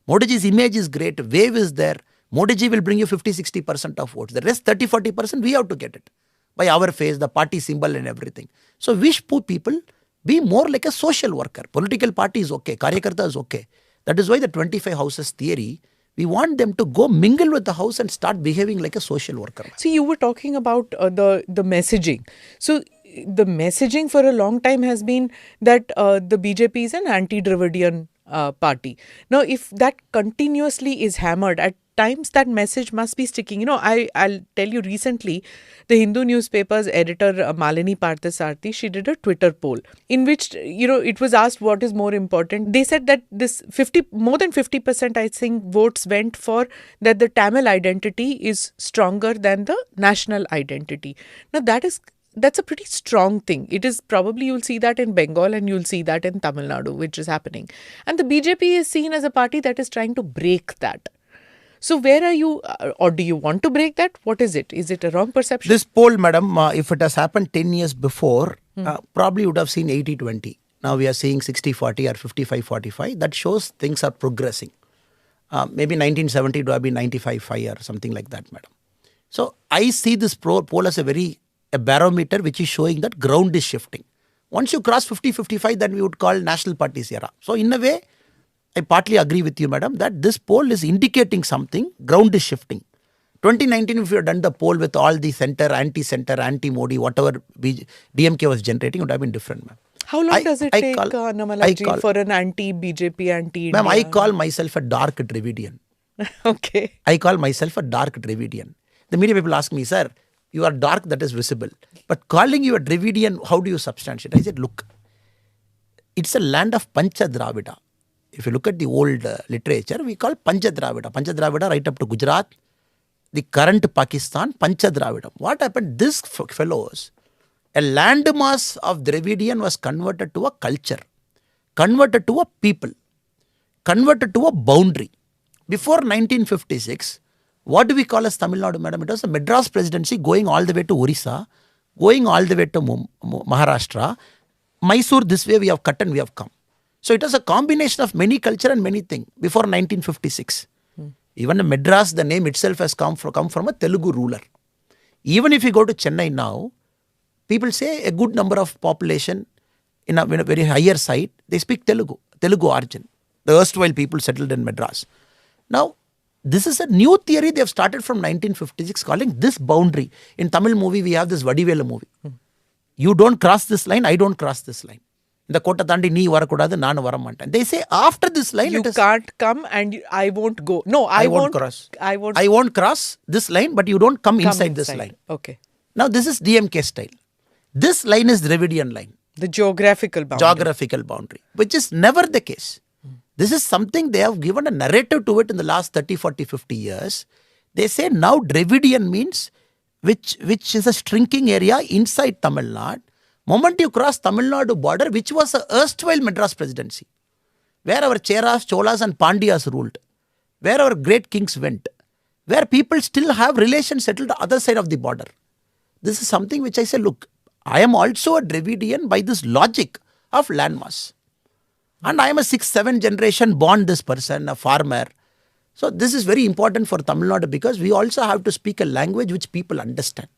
Modi ji's image is great. Wave is there. Modi ji will bring you 50-60% of votes. The rest 30-40% we have to get it. By our face, the party symbol and everything. So wish people be more like a social worker. Political party is okay. Karyakarta is okay. That is why the 25 houses theory, we want them to go mingle with the house and start behaving like a social worker. So you were talking about the messaging. So the messaging for a long time has been that the BJP is an anti-Dravidian party. Now, if that continuously is hammered, at times that message must be sticking. You know, I'll tell you, recently, the Hindu newspaper's editor, Malini Parthasarthi, she did a Twitter poll in which, you know, it was asked what is more important. They said that this more than 50%, I think, votes went for that the Tamil identity is stronger than the national identity. Now, that's a pretty strong thing. It is probably, you'll see that in Bengal and you'll see that in Tamil Nadu, which is happening. And the BJP is seen as a party that is trying to break that. So where are you, or do you want to break that? What is it? Is it a wrong perception? This poll, madam, if it has happened 10 years before, probably would have seen 80-20. Now we are seeing 60-40 or 55-45. That shows things are progressing. Maybe 1970 it would have been 95-5 or something like that, madam. So I see this poll as a barometer which is showing that ground is shifting. Once you cross 50-55, then we would call national parties era. So in a way, I partly agree with you, madam, that this poll is indicating something. Ground is shifting. 2019, if you had done the poll with all the center, anti-Modi, whatever DMK was generating, it would have been different, ma'am. How long does it take, Annamalai, for an anti-BJP, anti-India? Ma'am, I call myself a dark Dravidian. Okay. I call myself a dark Dravidian. The media people ask me, sir, you are dark, that is visible. But calling you a Dravidian, how do you substantiate? I said, look, it's a land of Pancha Dravida. If you look at the old literature, we call Pancha Dravida. Pancha Dravida right up to Gujarat, the current Pakistan, Pancha Dravida. What happened? These fellows, a landmass of Dravidian was converted to a culture, converted to a people, converted to a boundary. Before 1956, What do we call as Tamil Nadu, madam? It was a Madras presidency going all the way to Orissa, going all the way to Maharashtra. Mysore, this way we have cut and we have come. So it was a combination of many culture and many things before 1956. Even the Madras, the name itself has come from a Telugu ruler. Even if you go to Chennai now, people say a good number of population in a very higher side, they speak Telugu origin. The erstwhile people settled in Madras. Now, this is a new theory they have started from 1956 calling this boundary. In Tamil movie, we have this Vadivela movie. You don't cross this line, I don't cross this line. The kota tandi nee varakudadu, nanu varamantan. They say after this line, you can't come and I won't go. No, I won't cross. I won't cross this line, but you don't come inside this line. Okay. Now this is DMK style. This line is Dravidian line. The geographical boundary. Which is never the case. This is something they have given a narrative to it in the last 30, 40, 50 years. They say now Dravidian means which is a shrinking area inside Tamil Nadu. Moment you cross Tamil Nadu border, which was a erstwhile Madras presidency, where our Cheras, Cholas and Pandyas ruled, where our great kings went, where people still have relations settled the other side of the border. This is something which I say, look, I am also a Dravidian by this logic of landmass. And I am a 6th, 7th generation born this person, a farmer. So this is very important for Tamil Nadu because we also have to speak a language which people understand.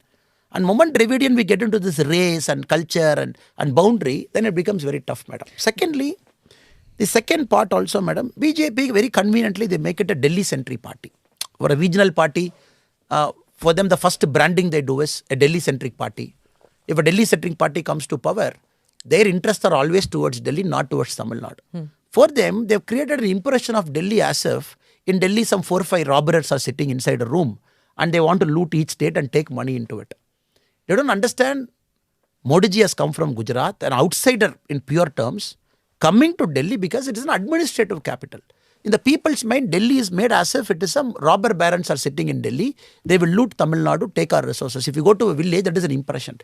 And moment Dravidian we get into this race and culture and boundary, then it becomes very tough, madam. Secondly, the second part also, madam, BJP very conveniently they make it a Delhi-centric party. For a regional party, for them the first branding they do is a Delhi-centric party. If a Delhi-centric party comes to power, their interests are always towards Delhi, not towards Tamil Nadu. For them, they've created an impression of Delhi as if in Delhi some 4 or 5 robbers are sitting inside a room and they want to loot each state and take money into it. They don't understand Modi ji has come from Gujarat, an outsider in pure terms, coming to Delhi because it is an administrative capital. In the people's mind, Delhi is made as if it is some robber barons are sitting in Delhi. They will loot Tamil Nadu, take our resources. If you go to a village, that is an impression.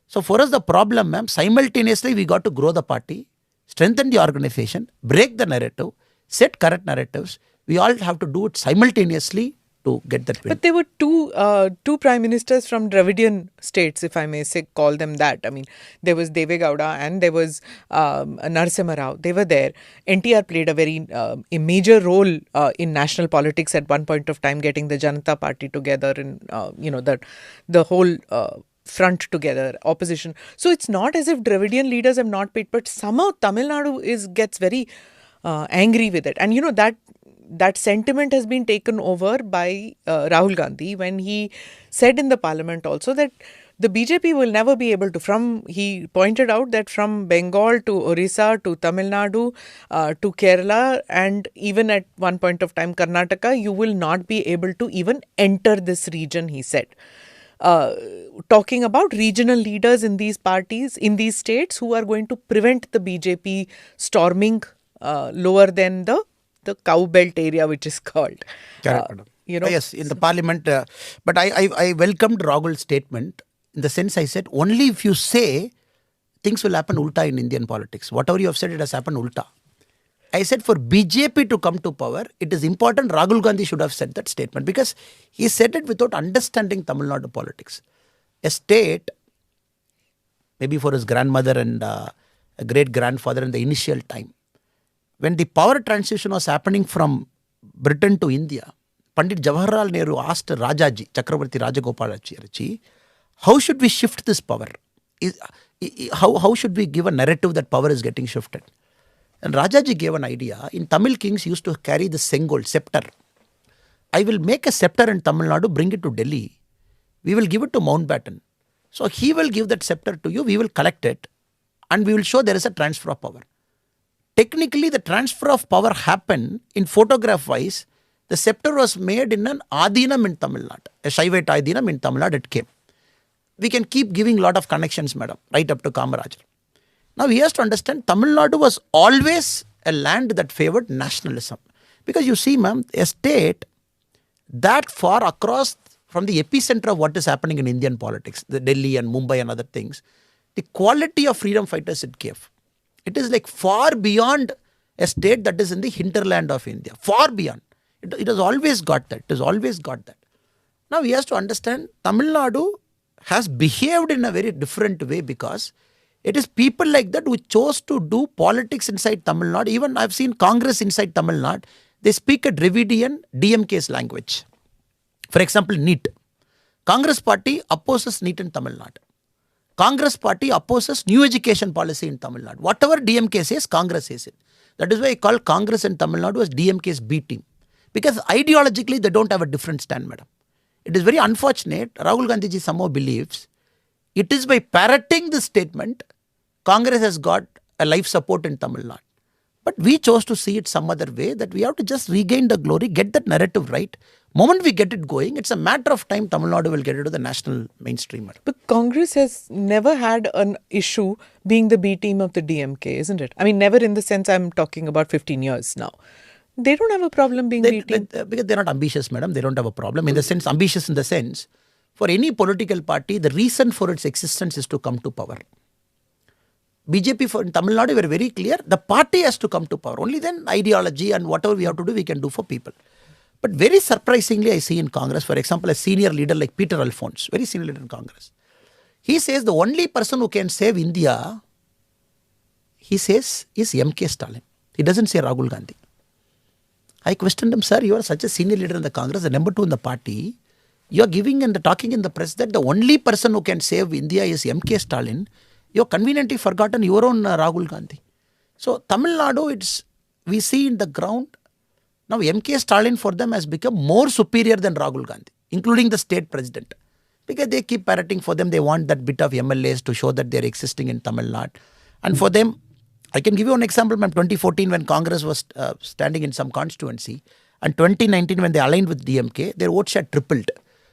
So for us, the problem, ma'am, simultaneously we got to grow the party, strengthen the organization, break the narrative, set correct narratives. We all have to do it simultaneously to get that win. But there were two prime ministers from Dravidian states, if I may say, call them that. I mean, there was Deve Gowda and there was Narasimha Rao. They were there. NTR played a major role in national politics at one point of time, getting the Janata Party together and the whole front together, opposition. So it's not as if Dravidian leaders have not paid, but somehow Tamil Nadu gets very angry with it. And that sentiment has been taken over by Rahul Gandhi when he said in the parliament also that the BJP will never be able to, he pointed out that from Bengal to Orissa to Tamil Nadu to Kerala and even at one point of time Karnataka, you will not be able to even enter this region, he said. Talking about regional leaders in these parties, in these states who are going to prevent the BJP storming lower than the cow belt area, which is called. Yes, in the parliament. But I welcomed Rahul's statement in the sense I said, only if you say things will happen ulta in Indian politics. Whatever you have said, it has happened ulta. I said for BJP to come to power, it is important Rahul Gandhi should have said that statement because he said it without understanding Tamil Nadu politics. A state, maybe for his grandmother and a great-grandfather in the initial time, when the power transition was happening from Britain to India, Pandit Jawaharlal Nehru asked Rajaji, Chakravarti Rajagopalacharyji, how should we shift this power? How should we give a narrative that power is getting shifted? And Rajaji gave an idea. In Tamil kings used to carry the sengol, scepter. I will make a scepter in Tamil Nadu, bring it to Delhi. We will give it to Mountbatten. So he will give that scepter to you, we will collect it, and we will show there is a transfer of power. Technically, the transfer of power happened in photograph-wise. The scepter was made in an Adinam in Tamil Nadu. A Shaivite Adinam in Tamil Nadu, it came. We can keep giving a lot of connections, madam, right up to Kamarajar. Now, he has to understand Tamil Nadu was always a land that favored nationalism. Because you see, ma'am, a state that far across from the epicenter of what is happening in Indian politics, the Delhi and Mumbai and other things, the quality of freedom fighters it gave. It is like far beyond a state that is in the hinterland of India. Far beyond. It has always got that. It has always got that. Now he has to understand Tamil Nadu has behaved in a very different way because it is people like that who chose to do politics inside Tamil Nadu. Even I've seen Congress inside Tamil Nadu. They speak a Dravidian DMK's language. For example, NEET. Congress party opposes NEET in Tamil Nadu. Congress party opposes new education policy in Tamil Nadu. Whatever DMK says, Congress says it. That is why I call Congress in Tamil Nadu as DMK's B team. Because ideologically, they don't have a different stand, madam. It is very unfortunate. Rahul Gandhi ji somehow believes it is by parroting this statement, Congress has got a life support in Tamil Nadu. But we chose to see it some other way, that we have to just regain the glory, get that narrative right. Moment we get it going, it's a matter of time Tamil Nadu will get into the national mainstream. Madam. But Congress has never had an issue being the B team of the DMK, isn't it? I mean, never in the sense I'm talking about 15 years now. They don't have a problem being B team. Because they're not ambitious, madam. They don't have a problem. In the sense, ambitious in the sense, for any political party, the reason for its existence is to come to power. BJP in Tamil Nadu were very clear, the party has to come to power. Only then ideology and whatever we have to do, we can do for people. But very surprisingly, I see in Congress, for example, a senior leader like Peter Alphonse, very senior leader in Congress. He says the only person who can save India, he says, is MK Stalin. He doesn't say Rahul Gandhi. I questioned him, sir, you are such a senior leader in the Congress, the number 2 in the party. You are giving and talking in the press that the only person who can save India is MK Stalin. You have conveniently forgotten your own Rahul Gandhi. So Tamil Nadu, we see in the ground, now MK Stalin for them has become more superior than Rahul Gandhi, including the state president. Because they keep parroting for them, they want that bit of MLAs to show that they are existing in Tamil Nadu. And for them, I can give you an example, ma'am. 2014 when Congress was standing in some constituency, and 2019 when they aligned with DMK, their vote share tripled.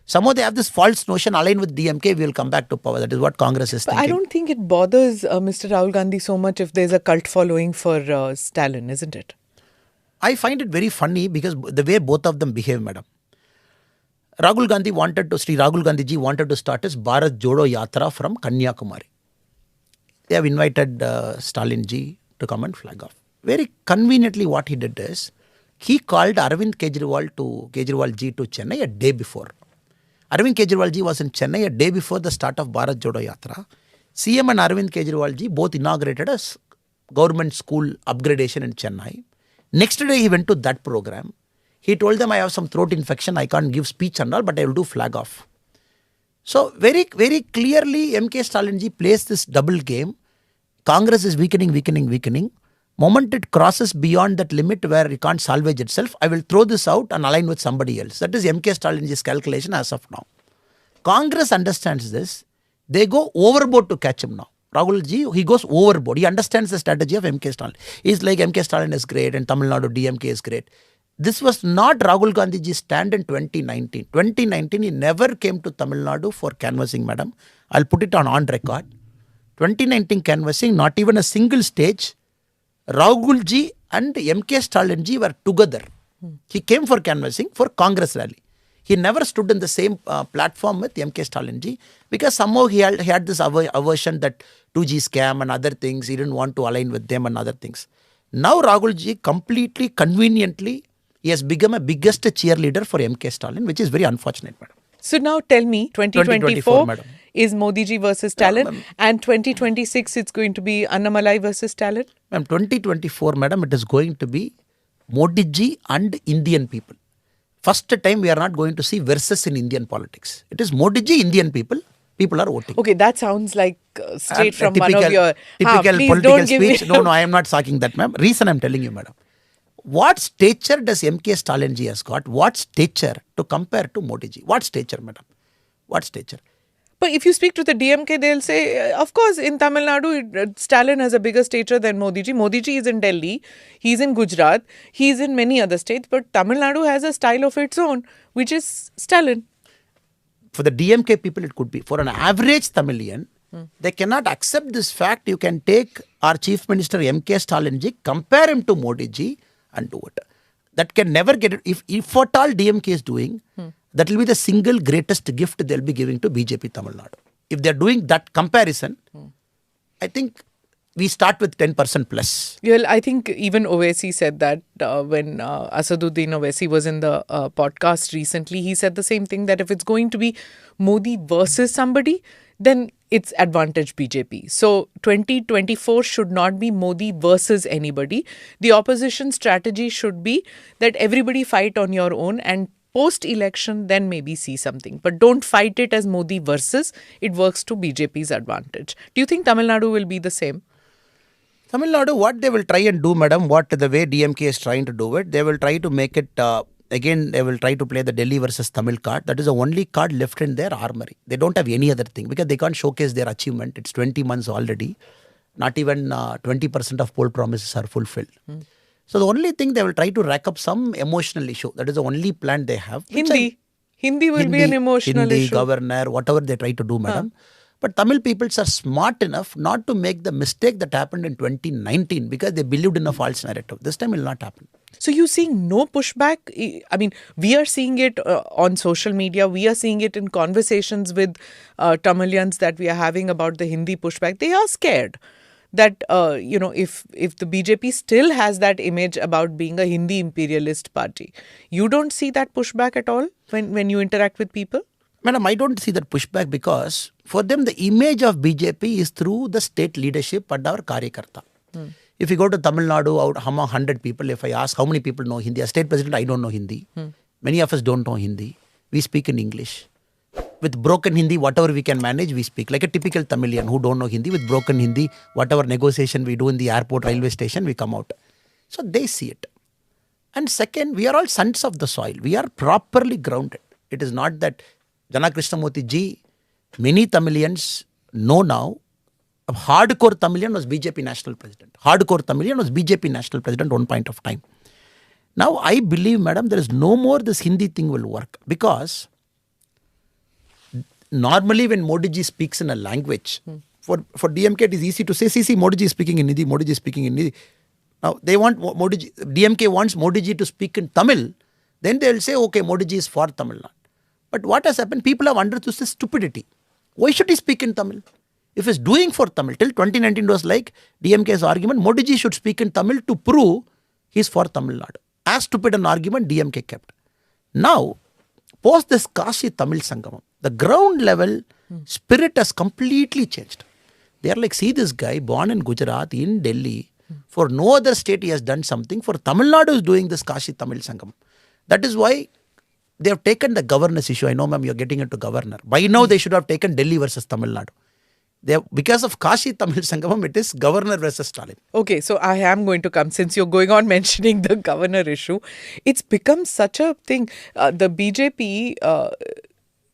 Somehow they have this false notion, aligned with DMK, we will come back to power. That is what Congress is thinking. I don't think it bothers Mr. Rahul Gandhi so much if there's a cult following for Stalin, isn't it? I find it very funny because the way both of them behave, madam. Rahul Gandhi Sree Rahul Gandhi ji wanted to start his Bharat Jodo Yatra from Kanyakumari. They have invited Stalin ji to come and flag off. Very conveniently what he did is, he called Arvind Kejriwal ji to Chennai a day before. Arvind Kejriwal ji was in Chennai a day before the start of Bharat Jodo Yatra. CM and Arvind Kejriwal ji both inaugurated a government school upgradation in Chennai. Next day he went to that program. He told them, I have some throat infection, I can't give speech and all, but I will do flag off. So very, very clearly MK Stalin ji plays this double game. Congress is weakening. Moment it crosses beyond that limit where it can't salvage itself, I will throw this out and align with somebody else. That is MK Stalin ji's calculation as of now. Congress understands this. They go overboard to catch him now. Rahul ji, he goes overboard. He understands the strategy of MK Stalin. He's like, MK Stalin is great and Tamil Nadu DMK is great. This was not Rahul Gandhi ji's stand in 2019. 2019, he never came to Tamil Nadu for canvassing, madam. I'll put it on record. 2019 canvassing, not even a single stage. Rahul ji and MK Stalin ji were together. He came for canvassing for Congress rally. He never stood in the same platform with MK Stalin ji because somehow he had this aversion that 2G scam and other things. He didn't want to align with them and other things. Now Rahul ji completely, conveniently, he has become a biggest cheerleader for MK Stalin, which is very unfortunate, madam. So now tell me, 2024 madam. Is Modi ji versus Stalin, and 2026 it's going to be Annamalai versus Stalin? Ma'am, 2024, madam, it is going to be Modi ji and Indian people. First time we are not going to see versus in Indian politics. It is Modi ji, Indian people. People are voting. Okay, that sounds like straight from typical, one of your... Typical political speech. No, I am not talking that, ma'am. Reason I am telling you, madam. What stature does MK Stalin ji has got? What stature to compare to Modi ji? What stature, madam? What stature? But if you speak to the DMK, they'll say, of course, in Tamil Nadu, Stalin has a bigger stature than Modi ji. Modi ji is in Delhi, he's in Gujarat, he's in many other states, but Tamil Nadu has a style of its own, which is Stalin. For the DMK people, it could be. For an average Tamilian, they cannot accept this fact. You can take our Chief Minister MK Stalin ji, compare him to Modi ji and do it. That can never get it. If at all DMK is doing, that will be the single greatest gift they'll be giving to BJP Tamil Nadu. If they're doing that comparison, I think we start with 10% plus. Well, I think even Owaisi said that when Asaduddin Owaisi was in the podcast recently, he said the same thing, that if it's going to be Modi versus somebody, then it's advantage BJP. So 2024 should not be Modi versus anybody. The opposition strategy should be that everybody fight on your own, and post-election then maybe see something. But don't fight it as Modi versus. It works to BJP's advantage. Do you think Tamil Nadu will be the same? Tamil Nadu, what they will try and do, madam, what the way DMK is trying to do it, they will try to make it, again, they will try to play the Delhi versus Tamil card. That is the only card left in their armory. They don't have any other thing because they can't showcase their achievement. It's 20 months already. Not even 20% of poll promises are fulfilled. So the only thing they will try to rack up some emotional issue. That is the only plan they have. Hindi will be an emotional Hindi, issue. governor, whatever they try to do, madam. But Tamil peoples are smart enough not to make the mistake that happened in 2019 because they believed in a false narrative. This time will not happen. So you're seeing no pushback? I mean, we are seeing it on social media. We are seeing it in conversations with Tamilians that we are having about the Hindi pushback. They are scared that, if the BJP still has that image about being a Hindi imperialist party, you don't see that pushback at all when you interact with people? Madam, I don't see that pushback because for them the image of BJP is through the state leadership and our Karyakarta. If you go to Tamil Nadu, out among 100 people, if I ask how many people know Hindi, as state president, I don't know Hindi. Many of us don't know Hindi. We speak in English. With broken Hindi, whatever we can manage, we speak. Like a typical Tamilian who don't know Hindi, with broken Hindi, whatever negotiation we do in the airport, railway station, we come out. So they see it. And second, we are all sons of the soil. We are properly grounded. It is not that Jana Krishnamurthy ji, many Tamilians know now, a hardcore Tamilian was BJP national president. Hardcore Tamilian was BJP national president one point of time. Now I believe, madam, there is no more this Hindi thing will work because normally when Modi ji speaks in a language, for DMK it is easy to say, see, Modi ji is speaking in Hindi, Modi ji is speaking in Hindi. Now they want Modi ji, DMK wants Modi ji to speak in Tamil, then they will say, okay, Modi ji is for Tamil Nadu. But what has happened, people have understood this stupidity. Why should he speak in Tamil? If he's doing for Tamil, till 2019 was like DMK's argument, Modi ji should speak in Tamil to prove he's for Tamil Nadu. As stupid an argument DMK kept. Now, post this Kashi Tamil Sangamam, the ground level spirit has completely changed. They are like, see this guy born in Gujarat, in Delhi, for no other state he has done something. For Tamil Nadu is doing this Kashi Tamil Sangamam. That is why they have taken the governor's issue. I know, ma'am, you're getting into governor. By now, they should have taken Delhi versus Tamil Nadu. Because of Kashi Tamil Sangamam, it is governor versus Stalin. Okay, so I am going to come, since you're going on mentioning the governor issue. It's become such a thing. The BJP,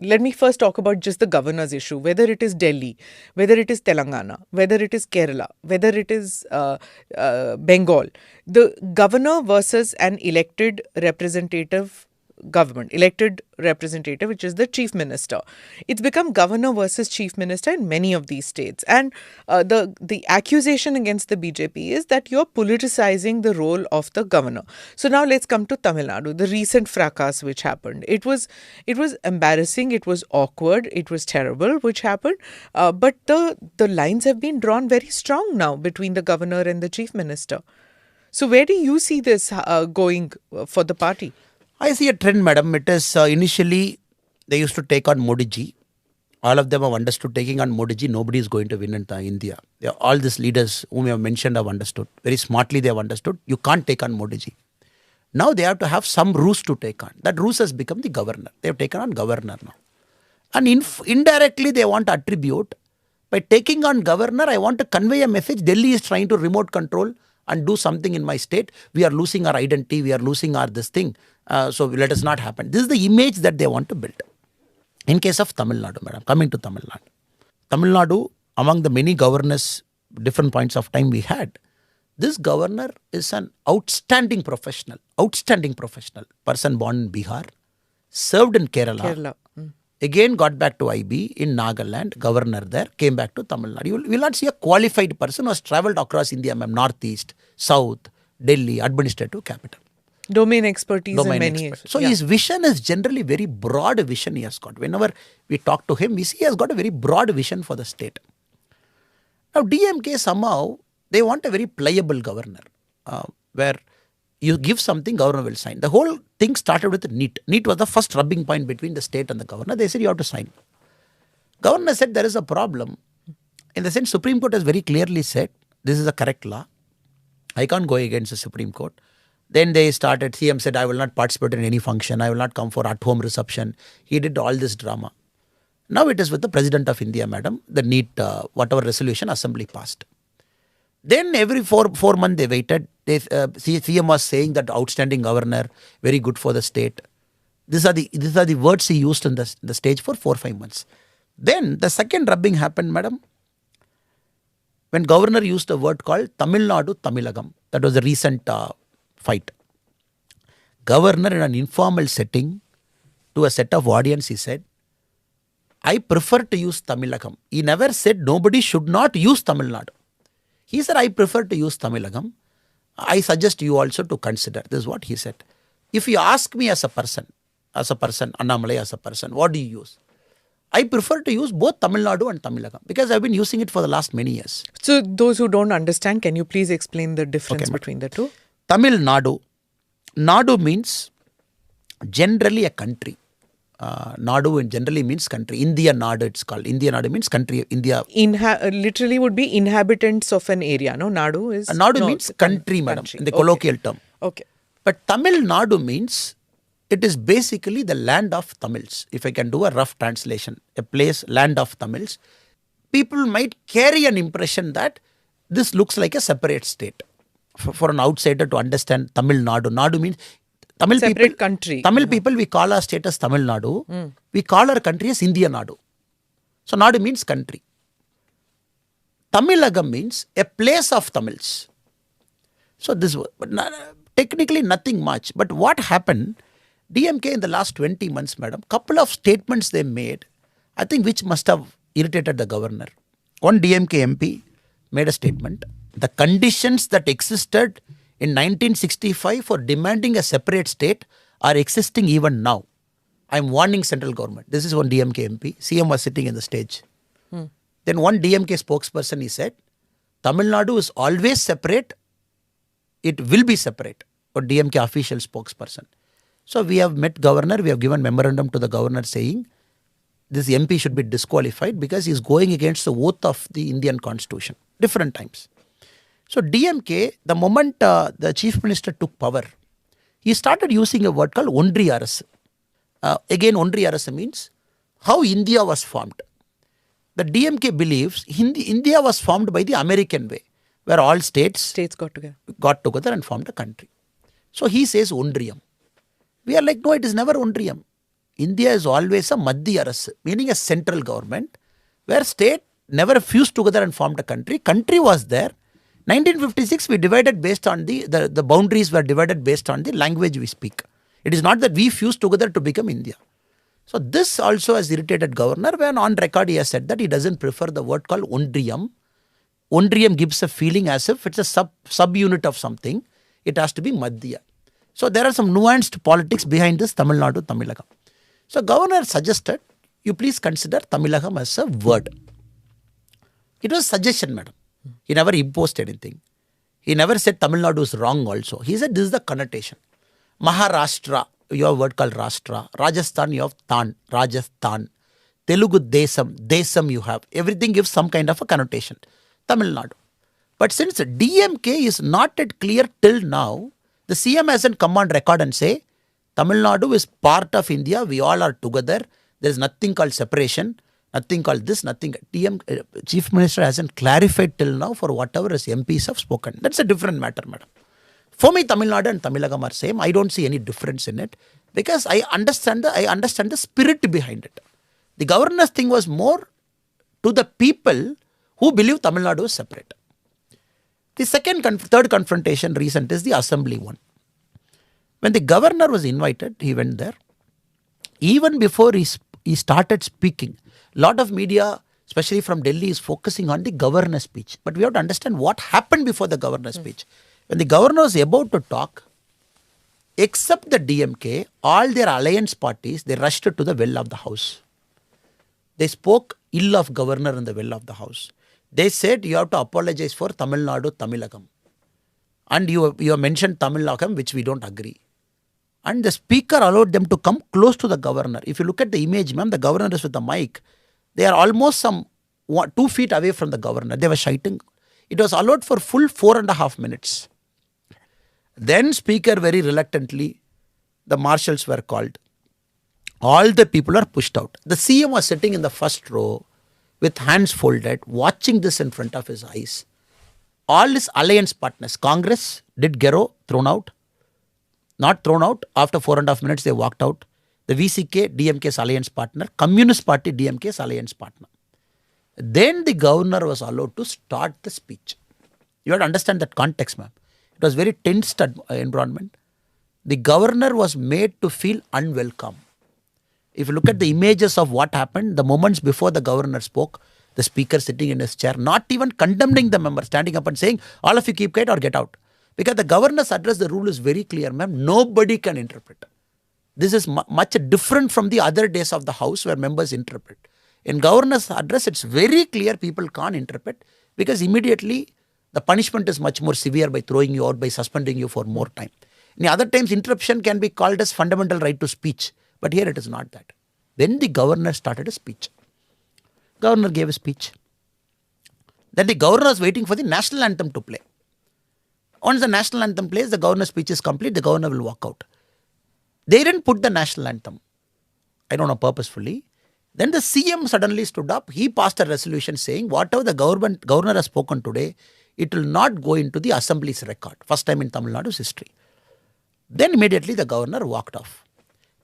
let me first talk about just the governor's issue, whether it is Delhi, whether it is Telangana, whether it is Kerala, whether it is Bengal. The governor versus an elected representative government, elected representative, which is the chief minister. It's become governor versus chief minister in many of these states. And the accusation against the BJP is that you're politicizing the role of the governor. So now let's come to Tamil Nadu, the recent fracas which happened. It was embarrassing, it was awkward, it was terrible which happened. But the lines have been drawn very strong now between the governor and the chief minister. So where do you see this going for the party? I see a trend, madam. It is initially they used to take on Modi ji. All of them have understood taking on Modi ji, nobody is going to win in India. All these leaders whom you have mentioned have understood. Very smartly they have understood. You can't take on Modi ji. Now they have to have some ruse to take on. That ruse has become the governor. They have taken on governor now. And indirectly they want to attribute, by taking on governor, I want to convey a message. Delhi is trying to remote control and do something in my state. We are losing our identity. We are losing our this thing. So let us not happen. This is the image that they want to build. In case of Tamil Nadu, madam, coming to Tamil Nadu. Tamil Nadu, among the many governors, different points of time we had, this governor is an outstanding professional, person born in Bihar, served in Kerala. Again got back to IB in Nagaland, governor there, came back to Tamil Nadu. You will not see a qualified person who has travelled across India, ma'am, northeast, south, Delhi, administrative capital. Domain expertise in many areas. So his vision is generally very broad vision he has got. Whenever we talk to him, we see he has got a very broad vision for the state. Now DMK somehow They want a very pliable governor where you give something, governor will sign. The whole thing started with NEET. NEET was the first rubbing point between the state and the governor. They said you have to sign. Governor said there is a problem. In the sense, Supreme Court has very clearly said this is a correct law. I can't go against the Supreme Court. Then they started, CM said, I will not participate in any function. I will not come for at-home reception. He did all this drama. Now it is with the President of India, madam, the NEET, whatever resolution Assembly passed. Then every four months they waited. CM was saying that outstanding governor, very good for the state. These are the words he used in the stage for 4-5 months. Then the second rubbing happened, madam, when governor used a word called Tamil Nadu Tamilagam. That was a recent fight. Governor in an informal setting to a set of audience, he said, I prefer to use Tamilagam. He never said nobody should not use Tamil Nadu. He said, I prefer to use Tamilagam. I suggest you also to consider. This is what he said. If you ask me as a person, Annamalai as a person, what do you use? I prefer to use both Tamil Nadu and Tamilagam because I've been using it for the last many years. So those who don't understand, can you please explain the difference between the two? Tamil Nadu. Nadu means generally a country. Nadu generally means country. India Nadu it's called. India Nadu means country. India. Literally would be inhabitants of an area. No, Nadu is. Nadu means country, madam, in the colloquial term. Okay. But Tamil Nadu means it is basically the land of Tamils. If I can do a rough translation, a place, land of Tamils. People might carry an impression that this looks like a separate state. For an outsider to understand Tamil Nadu. Nadu means Tamil separate people, country. Tamil people, we call our state as Tamil Nadu. We call our country as India Nadu. So Nadu means country. Tamilagam means a place of Tamils. So this was technically nothing much. But what happened, DMK in the last 20 months, madam, couple of statements they made, I think which must have irritated the governor. One DMK MP made a statement. The conditions that existed in 1965 for demanding a separate state are existing even now. I am warning central government. This is one DMK MP. CM was sitting in the stage. Then one DMK spokesperson, he said, Tamil Nadu is always separate. It will be separate. Or DMK official spokesperson. So we have met governor. We have given memorandum to the governor saying this MP should be disqualified because he is going against the oath of the Indian constitution. Different times. So DMK, the moment the chief minister took power, he started using a word called Ondri Arasu. Again, Ondri Arasu means how India was formed. The DMK believes India was formed by the American way, where all states got together and formed a country. So he says Ondriyam. We are like, no, it is never Ondriyam. India is always a Madhya Arasu, meaning a central government, where state never fused together and formed a country. Country was there. 1956, we divided based on the boundaries were divided based on the language we speak. It is not that we fused together to become India. So this also has irritated governor when on record he has said that he doesn't prefer the word called Ondriyam. Ondriyam gives a feeling as if it's a subunit of something. It has to be Madhya. So there are some nuanced politics behind this Tamil Nadu Tamilagam. So governor suggested you please consider Tamilagam as a word. It was suggestion, madam. He never imposed anything. He never said Tamil Nadu is wrong also. He said this is the connotation. Maharashtra, you have a word called Rashtra. Rajasthan, you have Tan, Rajasthan. Telugu, Desam, Desam you have. Everything gives some kind of a connotation. Tamil Nadu. But since DMK is not yet clear till now, the CM hasn't come on record and say, Tamil Nadu is part of India. We all are together. There is nothing called separation. Nothing called this, nothing. Chief Minister hasn't clarified till now for whatever his MPs have spoken. That's a different matter, madam. For me, Tamil Nadu and Tamilagam are same. I don't see any difference in it because I understand the spirit behind it. The governor's thing was more to the people who believe Tamil Nadu is separate. The third confrontation recent is the assembly one. When the governor was invited, he went there. Even before he started speaking, a lot of media, especially from Delhi, is focusing on the governor's speech. But we have to understand what happened before the governor's speech. When the governor was about to talk, except the DMK, all their alliance parties, they rushed to the well of the house. They spoke ill of governor in the well of the house. They said you have to apologize for Tamil Nadu Tamilakam. And you have mentioned Tamilakam, which we don't agree. And the speaker allowed them to come close to the governor. If you look at the image, ma'am, the governor is with the mic. They are almost some 2 feet away from the governor. They were shouting. It was allowed for full 4.5 minutes. Then speaker very reluctantly, the marshals were called. All the people are pushed out. The CM was sitting in the first row with hands folded, watching this in front of his eyes. All his alliance partners, Congress did Gero, thrown out. Not thrown out. After 4.5 minutes, they walked out. The VCK, DMK's alliance partner. Communist Party, DMK's alliance partner. Then the governor was allowed to start the speech. You have to understand that context, ma'am. It was very tense environment. The governor was made to feel unwelcome. If you look at the images of what happened, the moments before the governor spoke, the speaker sitting in his chair, not even condemning the member, standing up and saying, all of you keep quiet or get out. Because the governor's address, the rule is very clear, ma'am. Nobody can interpret. This is much different from the other days of the house where members interpret. In governor's address, it's very clear people can't interpret because immediately the punishment is much more severe by throwing you out, by suspending you for more time. In other times, interruption can be called as fundamental right to speech. But here it is not that. Then the governor started a speech. Governor gave a speech. Then the governor was waiting for the national anthem to play. Once the national anthem plays, the governor's speech is complete, the governor will walk out. They didn't put the national anthem. I don't know, purposefully. Then the CM suddenly stood up. He passed a resolution saying, whatever the governor has spoken today, it will not go into the assembly's record. First time in Tamil Nadu's history. Then immediately the governor walked off.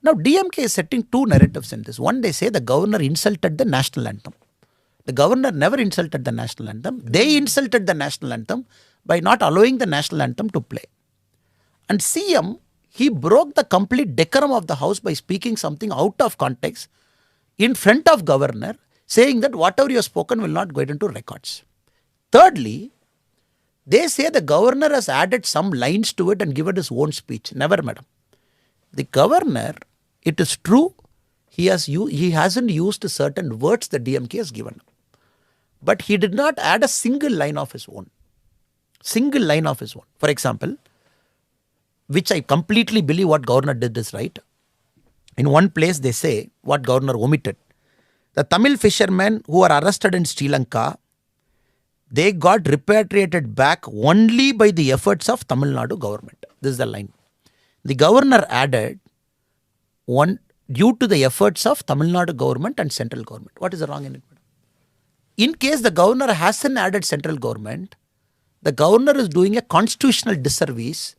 Now DMK is setting two narratives in this. One, they say the governor insulted the national anthem. The governor never insulted the national anthem. They insulted the national anthem by not allowing the national anthem to play. And CM, he broke the complete decorum of the house by speaking something out of context in front of governor, saying that whatever you have spoken will not go into records. Thirdly, they say the governor has added some lines to it and given his own speech. Never, madam. The governor, it is true, he hasn't used certain words the DMK has given. But he did not add a single line of his own. Single line of his own. For example, which I completely believe what governor did is right. In one place they say, what governor omitted. The Tamil fishermen who are arrested in Sri Lanka, they got repatriated back only by the efforts of Tamil Nadu government. This is the line. The governor added, due to the efforts of Tamil Nadu government and central government. What is the wrong in it? In case the governor hasn't added central government, the governor is doing a constitutional disservice,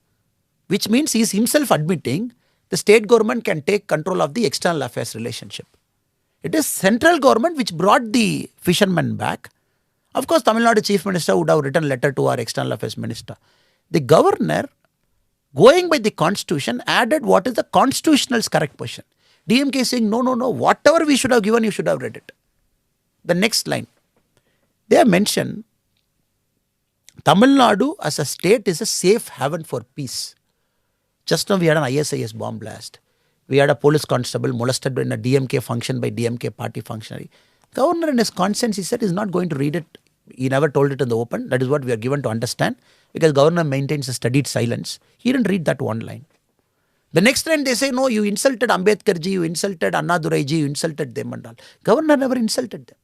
which means he is himself admitting the state government can take control of the external affairs relationship. It is central government which brought the fishermen back. Of course, Tamil Nadu chief minister would have written a letter to our external affairs minister. The governor, going by the constitution, added what is the constitutional's correct position. DMK is saying, no, whatever we should have given, you should have read it. The next line. They have mentioned Tamil Nadu as a state is a safe haven for peace. Just now we had an ISIS bomb blast. We had a police constable molested in a DMK function by DMK party functionary. Governor in his conscience, he said, is not going to read it. He never told it in the open. That is what we are given to understand. Because governor maintains a studied silence. He didn't read that one line. The next line they say, no, you insulted Ambedkarji, you insulted Annaduraiji, you insulted them and all. Governor never insulted them.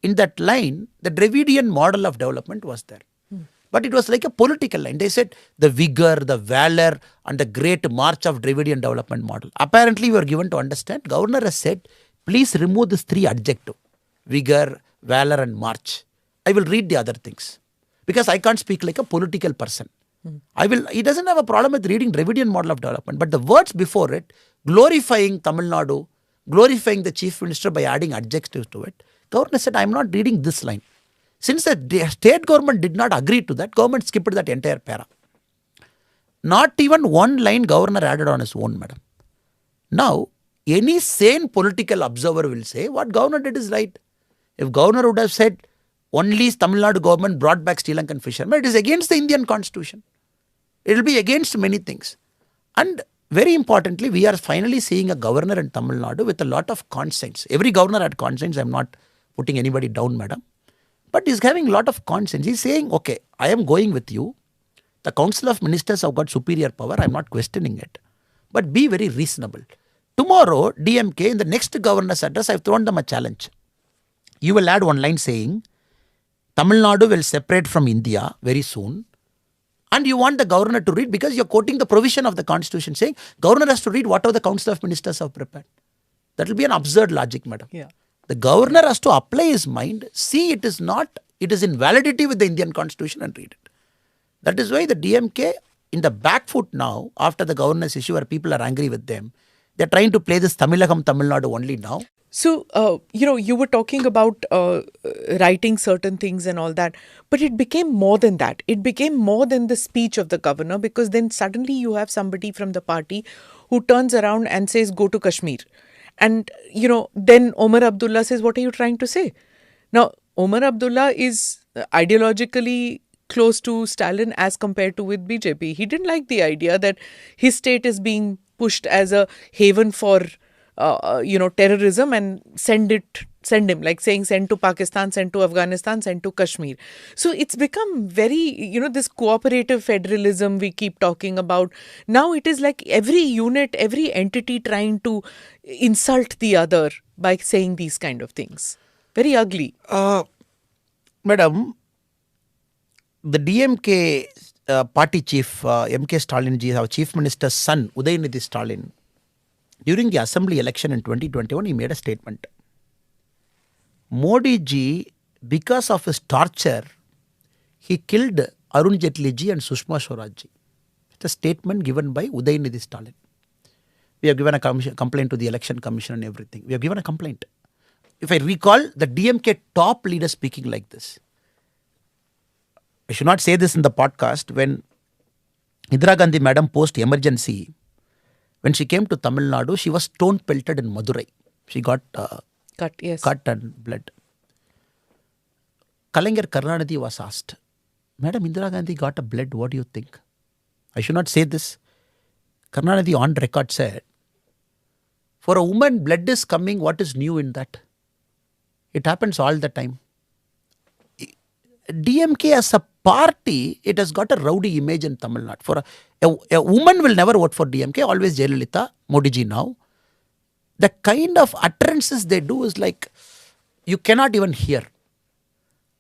In that line, the Dravidian model of development was there. But it was like a political line. They said the vigor, the valor and the great march of Dravidian development model. Apparently we were given to understand, governor has said, please remove these three adjectives. Vigor, valor and march. I will read the other things. Because I can't speak like a political person. He doesn't have a problem with reading Dravidian model of development. But the words before it, glorifying Tamil Nadu, glorifying the chief minister by adding adjectives to it, governor said, I am not reading this line. Since the state government did not agree to that, government skipped that entire para. Not even one line governor added on his own, madam. Now, any sane political observer will say, what governor did is right. If governor would have said, only Tamil Nadu government brought back Sri Lankan fishermen, it is against the Indian constitution. It will be against many things. And very importantly, we are finally seeing a governor in Tamil Nadu with a lot of conscience. Every governor had conscience. I am not putting anybody down, madam. But he's having a lot of conscience. He's saying, okay, I am going with you. The Council of Ministers have got superior power. I'm not questioning it. But be very reasonable. Tomorrow, DMK, in the next governor's address, I've thrown them a challenge. You will add one line saying, Tamil Nadu will separate from India very soon. And you want the governor to read, because you're quoting the provision of the constitution saying, governor has to read whatever the Council of Ministers have prepared. That will be an absurd logic, madam. Yeah. The governor has to apply his mind, see it is in validity with the Indian constitution and read it. That is why the DMK in the back foot now, after the governor's issue where people are angry with them, they're trying to play this Tamilagam, Tamil Nadu only now. So, you were talking about writing certain things and all that, but it became more than that. It became more than the speech of the governor, because then suddenly you have somebody from the party who turns around and says, go to Kashmir. And, then Omar Abdullah says, what are you trying to say? Now, Omar Abdullah is ideologically close to Stalin as compared to with BJP. He didn't like the idea that his state is being pushed as a haven for terrorism, and send him, like saying send to Pakistan, send to Afghanistan, send to Kashmir. So it's become very, this cooperative federalism we keep talking about. Now it is like every unit, every entity trying to insult the other by saying these kind of things. Very ugly. Madam, the DMK party chief, MK Stalin ji, our chief minister's son, Udayanidhi Stalin, during the assembly election in 2021, he made a statement. Modi ji, because of his torture, he killed Arun Jaitley ji and Sushma Swaraj ji. It's a statement given by Udayanidhi Stalin. We have given a complaint to the election commission and everything. We have given a complaint. If I recall, the DMK top leader speaking like this. I should not say this in the podcast. When Indira Gandhi madam post-emergency, when she came to Tamil Nadu, she was stone pelted in Madurai. She got cut and bled. Kalaignar Karunanidhi was asked, Madam, Indira Gandhi got a blood, what do you think? I should not say this. Karunanidhi on record said, for a woman, blood is coming, what is new in that? It happens all the time. DMK as a party, it has got a rowdy image in Tamil Nadu. For a woman will never vote for DMK, always Jayalalitha, Modi ji now. The kind of utterances they do is like, you cannot even hear.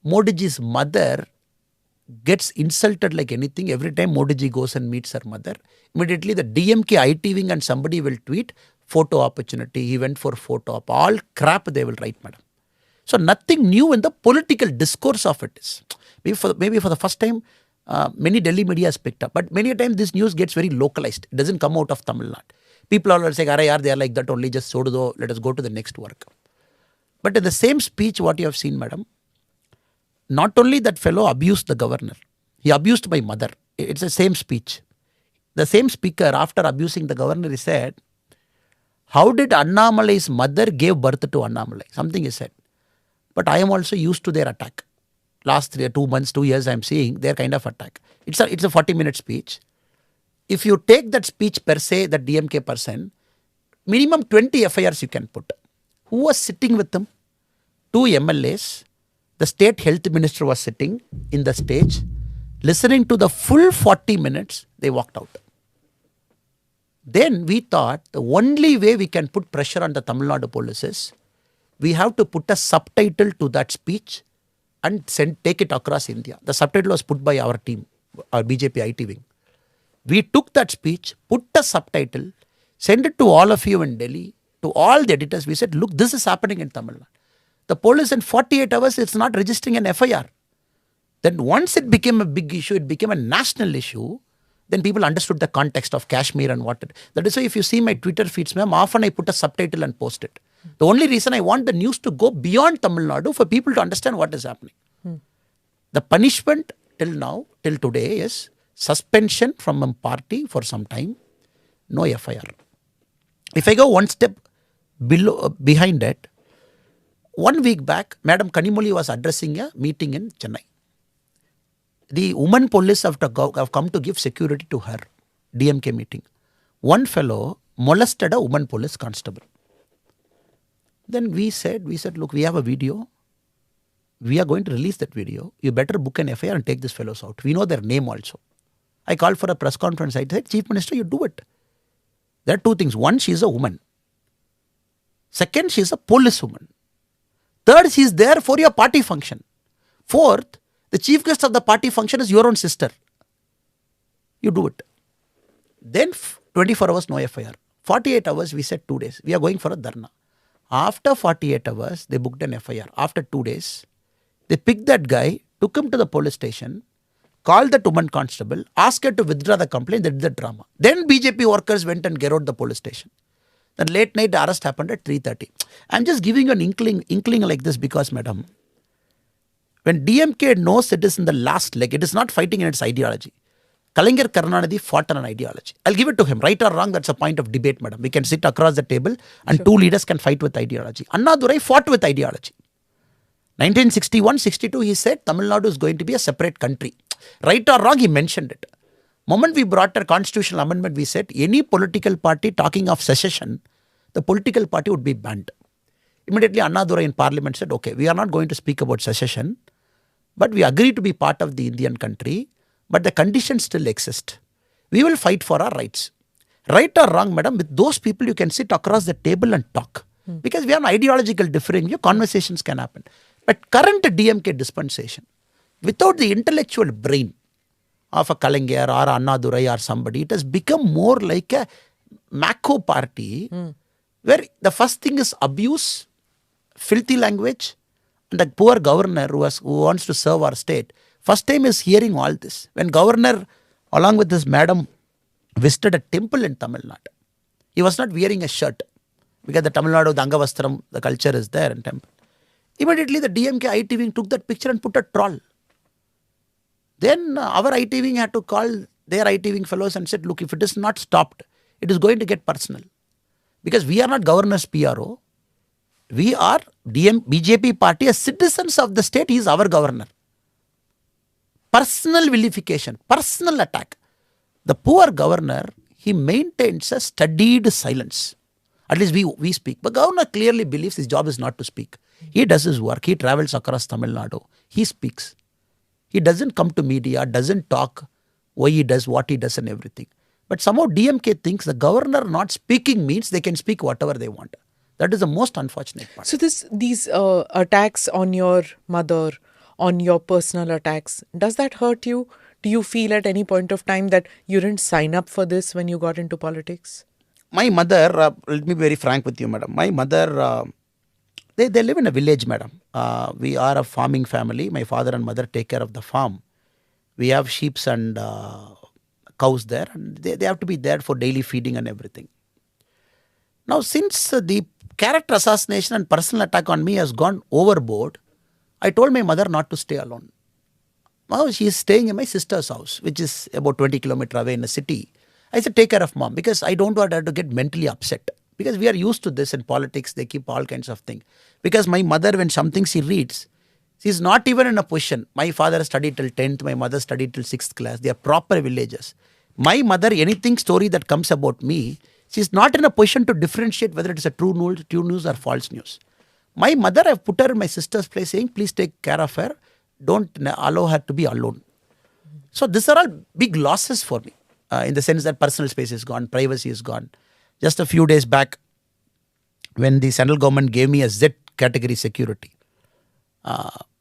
Modi ji's mother gets insulted like anything. Every time Modi ji goes and meets her mother, immediately the DMK IT wing and somebody will tweet, photo opportunity, he went for photo op. All crap they will write, madam. So nothing new in the political discourse of it is. Maybe for the first time, many Delhi media has picked up. But many a time this news gets very localized. It doesn't come out of Tamil Nadu. People are saying, they are like that only, just so do, let us go to the next work. But in the same speech, what you have seen, madam, not only that fellow abused the governor, he abused my mother. It's the same speech. The same speaker, after abusing the governor, he said, how did Annamalai's mother gave birth to Annamalai? Something he said. But I am also used to their attack. Last 2 months, 2 years, I am seeing their kind of attack. It's a 40-minute speech. If you take that speech per se, that DMK person, minimum 20 FIRs you can put. Who was sitting with them? 2 MLAs. The state health minister was sitting in the stage, listening to the full 40 minutes, they walked out. Then we thought the only way we can put pressure on the Tamil Nadu police is, we have to put a subtitle to that speech and take it across India. The subtitle was put by our team, our BJP IT wing. We took that speech, put a subtitle, send it to all of you in Delhi, to all the editors. We said, look, this is happening in Tamil Nadu. The police in 48 hours, it's not registering an FIR. Then once it became a big issue, it became a national issue, then people understood the context of Kashmir and what it. That is why if you see my Twitter feeds, ma'am, often I put a subtitle and post it. The only reason I want the news to go beyond Tamil Nadu for people to understand what is happening. The punishment till now, till today is suspension from a party for some time, no FIR. If I go one step behind it, 1 week back, Madam Kanimoli was addressing a meeting in Chennai. The women police have come to give security to her DMK meeting. One fellow molested a woman police constable. Then we said, look, we have a video. we are going to release that video. You better book an FIR and take these fellows out. We know their name also. I called for a press conference. I said, Chief Minister, you do it. There are two things. One, she is a woman. Second, she is a police woman. Third, she is there for your party function. Fourth, the chief guest of the party function is your own sister. You do it. Then 24 hours, no FIR. 48 hours, we said 2 days. We are going for a dharna. After 48 hours, they booked an FIR. After 2 days, they picked that guy, took him to the police station, called the woman constable, asked her to withdraw the complaint. They did the drama. Then BJP workers went and garrotted the police station. Then late night arrest happened at 3:30. I'm just giving you an inkling like this because, madam, when DMK knows it is in the last leg, it is not fighting in its ideology. Kalaignar Karunanidhi fought on an ideology. I'll give it to him. Right or wrong, that's a point of debate, madam. We can sit across the table and two leaders can fight with ideology. Annadurai fought with ideology. 1961-62, he said Tamil Nadu is going to be a separate country. Right or wrong, he mentioned it. Moment we brought a constitutional amendment, we said any political party talking of secession, the political party would be banned. Immediately Annadurai in parliament said, okay, we are not going to speak about secession, but we agree to be part of the Indian country, but the conditions still exist. We will fight for our rights. Right or wrong, madam, with those people you can sit across the table and talk. Because we have an ideological differing, your conversations can happen. But current DMK dispensation, without the intellectual brain of a Kalaignar or Annadurai or somebody, it has become more like a Mako party where the first thing is abuse, filthy language, and the poor governor who wants to serve our state, first time is hearing all this. When governor, along with his madam, visited a temple in Tamil Nadu, he was not wearing a shirt because the Tamil Nadu, the Angavastram, the culture is there in temple. Immediately the DMK IT wing took that picture and put a troll. Then our IT wing had to call their IT wing fellows and said, look, if it is not stopped, it is going to get personal. Because we are not governor's PRO. We are BJP party as citizens of the state. He is our governor. Personal vilification, personal attack. The poor governor, he maintains a studied silence. At least we speak. But governor clearly believes his job is not to speak. He does his work. He travels across Tamil Nadu. He speaks. He doesn't come to media, doesn't talk why he does, what he does and everything. But somehow DMK thinks the governor not speaking means they can speak whatever they want. That is the most unfortunate part. So these attacks on your mother, on your personal attacks, does that hurt you? Do you feel at any point of time that you didn't sign up for this when you got into politics? My mother, let me be very frank with you, madam. My mother, they live in a village, madam. We are a farming family. My father and mother take care of the farm. We have sheep and cows there, and they have to be there for daily feeding and everything. Now, since the character assassination and personal attack on me has gone overboard, I told my mother not to stay alone. Now, she is staying in my sister's house, which is about 20 kilometers away in the city. I said, take care of mom, because I don't want her to get mentally upset. Because we are used to this in politics, they keep all kinds of things. Because my mother, when something she reads, she's not even in a position. My father studied till 10th, my mother studied till 6th class. They are proper villagers. My mother, anything story that comes about me, she's not in a position to differentiate whether it is a true news or false news. My mother, I've put her in my sister's place saying, please take care of her. Don't allow her to be alone. So these are all big losses for me. In the sense that personal space is gone, privacy is gone. Just a few days back, when the central government gave me a Z category security,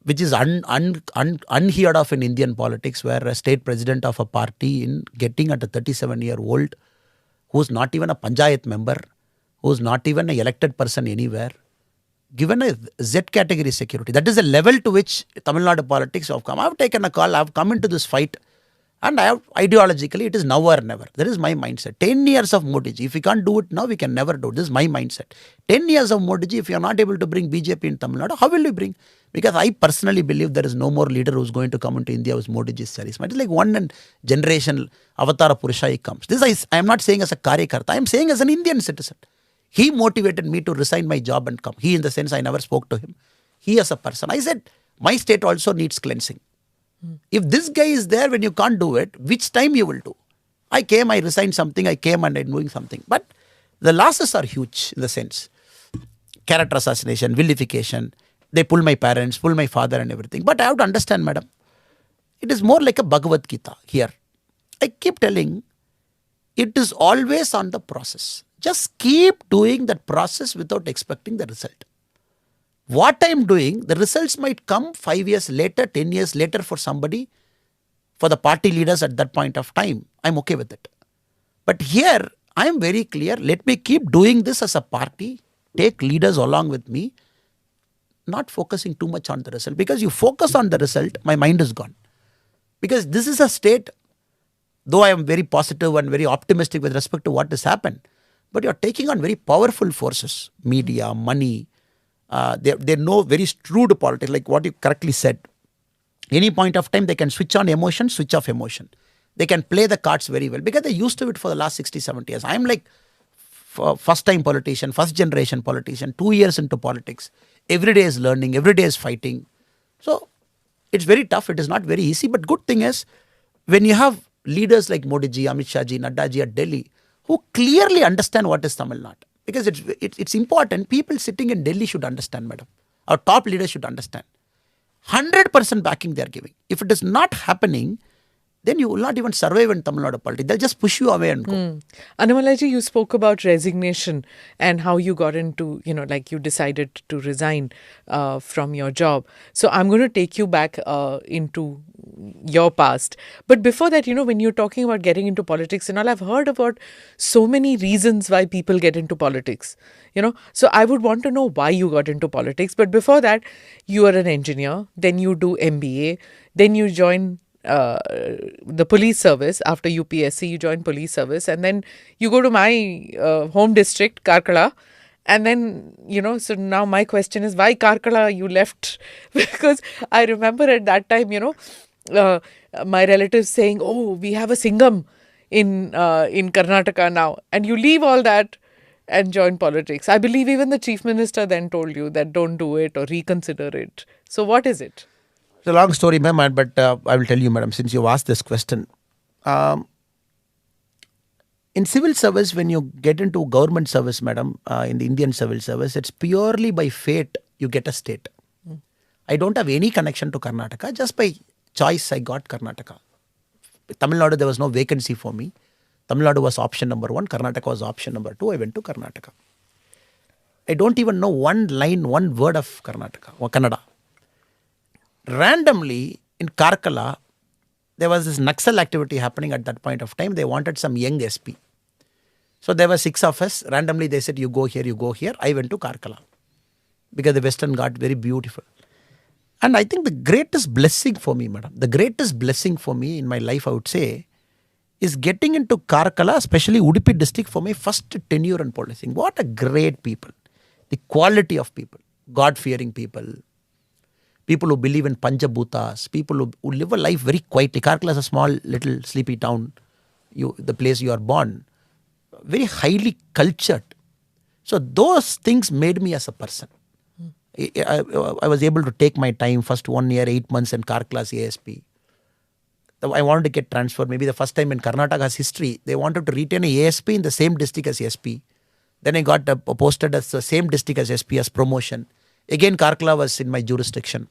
which is unheard of in Indian politics, where a state president of a party in getting at a 37-year-old who's not even a panchayat member, who's not even an elected person anywhere, given a Z category security. That is the level to which Tamil Nadu politics have come. I've taken a call, I've come into this fight, and I have ideologically, it is now or never. That is my mindset. 10 years of Modi ji, if we can't do it now, we can never do it. This is my mindset. 10 years of Modi ji, if you are not able to bring BJP in Tamil Nadu, how will you bring? Because I personally believe there is no more leader who's going to come into India who's Modi ji's charisma. It is like one generation Avatara Purusha he comes. This I am not saying as a Karyakarta. I am saying as an Indian citizen. He motivated me to resign my job and come. He, in the sense I never spoke to him. He as a person. I said, my state also needs cleansing. If this guy is there when you can't do it, which time you will do? I came, I resigned something, I came and I'm doing something. But the losses are huge in the sense. Character assassination, vilification, They pull my parents, pull my father and everything. But I have to understand, madam, it is more like a Bhagavad Gita here. I keep telling, it is always on the process. Just keep doing that process without expecting the result. What I am doing, the results might come 5 years later, 10 years later for somebody, for the party leaders at that point of time. I'm okay with it. But here, I am very clear. Let me keep doing this as a party. Take leaders along with me. Not focusing too much on the result. Because you focus on the result, my mind is gone. Because this is a state, though I am very positive and very optimistic with respect to what has happened, but you're taking on very powerful forces, media, money. They know very shrewd politics, like what you correctly said. Any point of time, they can switch on emotion, switch off emotion. They can play the cards very well because they're used to it for the last 60, 70 years. I'm like first time politician, first generation politician, 2 years into politics. Every day is learning, every day is fighting. So it's very tough. It is not very easy. But good thing is, when you have leaders like Modi ji, Amit Shah ji, Nadda ji at Delhi, who clearly understand what is Tamil Nadu. Because it's important. People sitting in Delhi should understand, madam. Our top leaders should understand. 100% backing they are giving. If it is not happening, then you will not even survive in Tamil Nadu politics. They'll just push you away and go. Annamalai ji, you spoke about resignation and how you got into, like you decided to resign from your job. So I'm going to take you back into your past. But before that, when you're talking about getting into politics and all, I've heard about so many reasons why people get into politics. So I would want to know why you got into politics. But before that, you are an engineer, then you do MBA, then you join the police service. After UPSC, you join police service, and then you go to my home district, Karkala. And then, so now my question is, why Karkala you left? Because I remember at that time, my relatives saying, oh, we have a Singham in Karnataka now. And you leave all that and join politics. I believe even the chief minister then told you that don't do it or reconsider it. So what is it? It's a long story, ma'am, but I will tell you, madam, since you asked this question. In civil service, when you get into government service, madam, in the Indian civil service, it's purely by fate you get a state. I don't have any connection to Karnataka. Just by choice, I got Karnataka. Tamil Nadu, there was no vacancy for me. Tamil Nadu was option number 1. Karnataka was option number 2. I went to Karnataka. I don't even know one line, one word of Karnataka or Kannada. Randomly, in Karkala, there was this Naxal activity happening at that point of time. They wanted some young SP. So there were 6 of us. Randomly, they said, you go here, you go here. I went to Karkala because the Western Ghat very beautiful. And I think the greatest blessing for me, madam, the greatest blessing for me in my life, I would say, is getting into Karkala, especially Udupi district, for my first tenure in policing. What a great people. The quality of people, God-fearing people, people who believe in Panchabhutas, people who live a life very quietly. Karkala is a small, little, sleepy town, the place you are born. Very highly cultured. So those things made me as a person. I was able to take my time, first 1 year, 8 months in Karkala's ASP. I wanted to get transferred. Maybe the first time in Karnataka's history, they wanted to retain an ASP in the same district as SP. Then I got posted as the same district as SP as promotion. Again, Karkala was in my jurisdiction.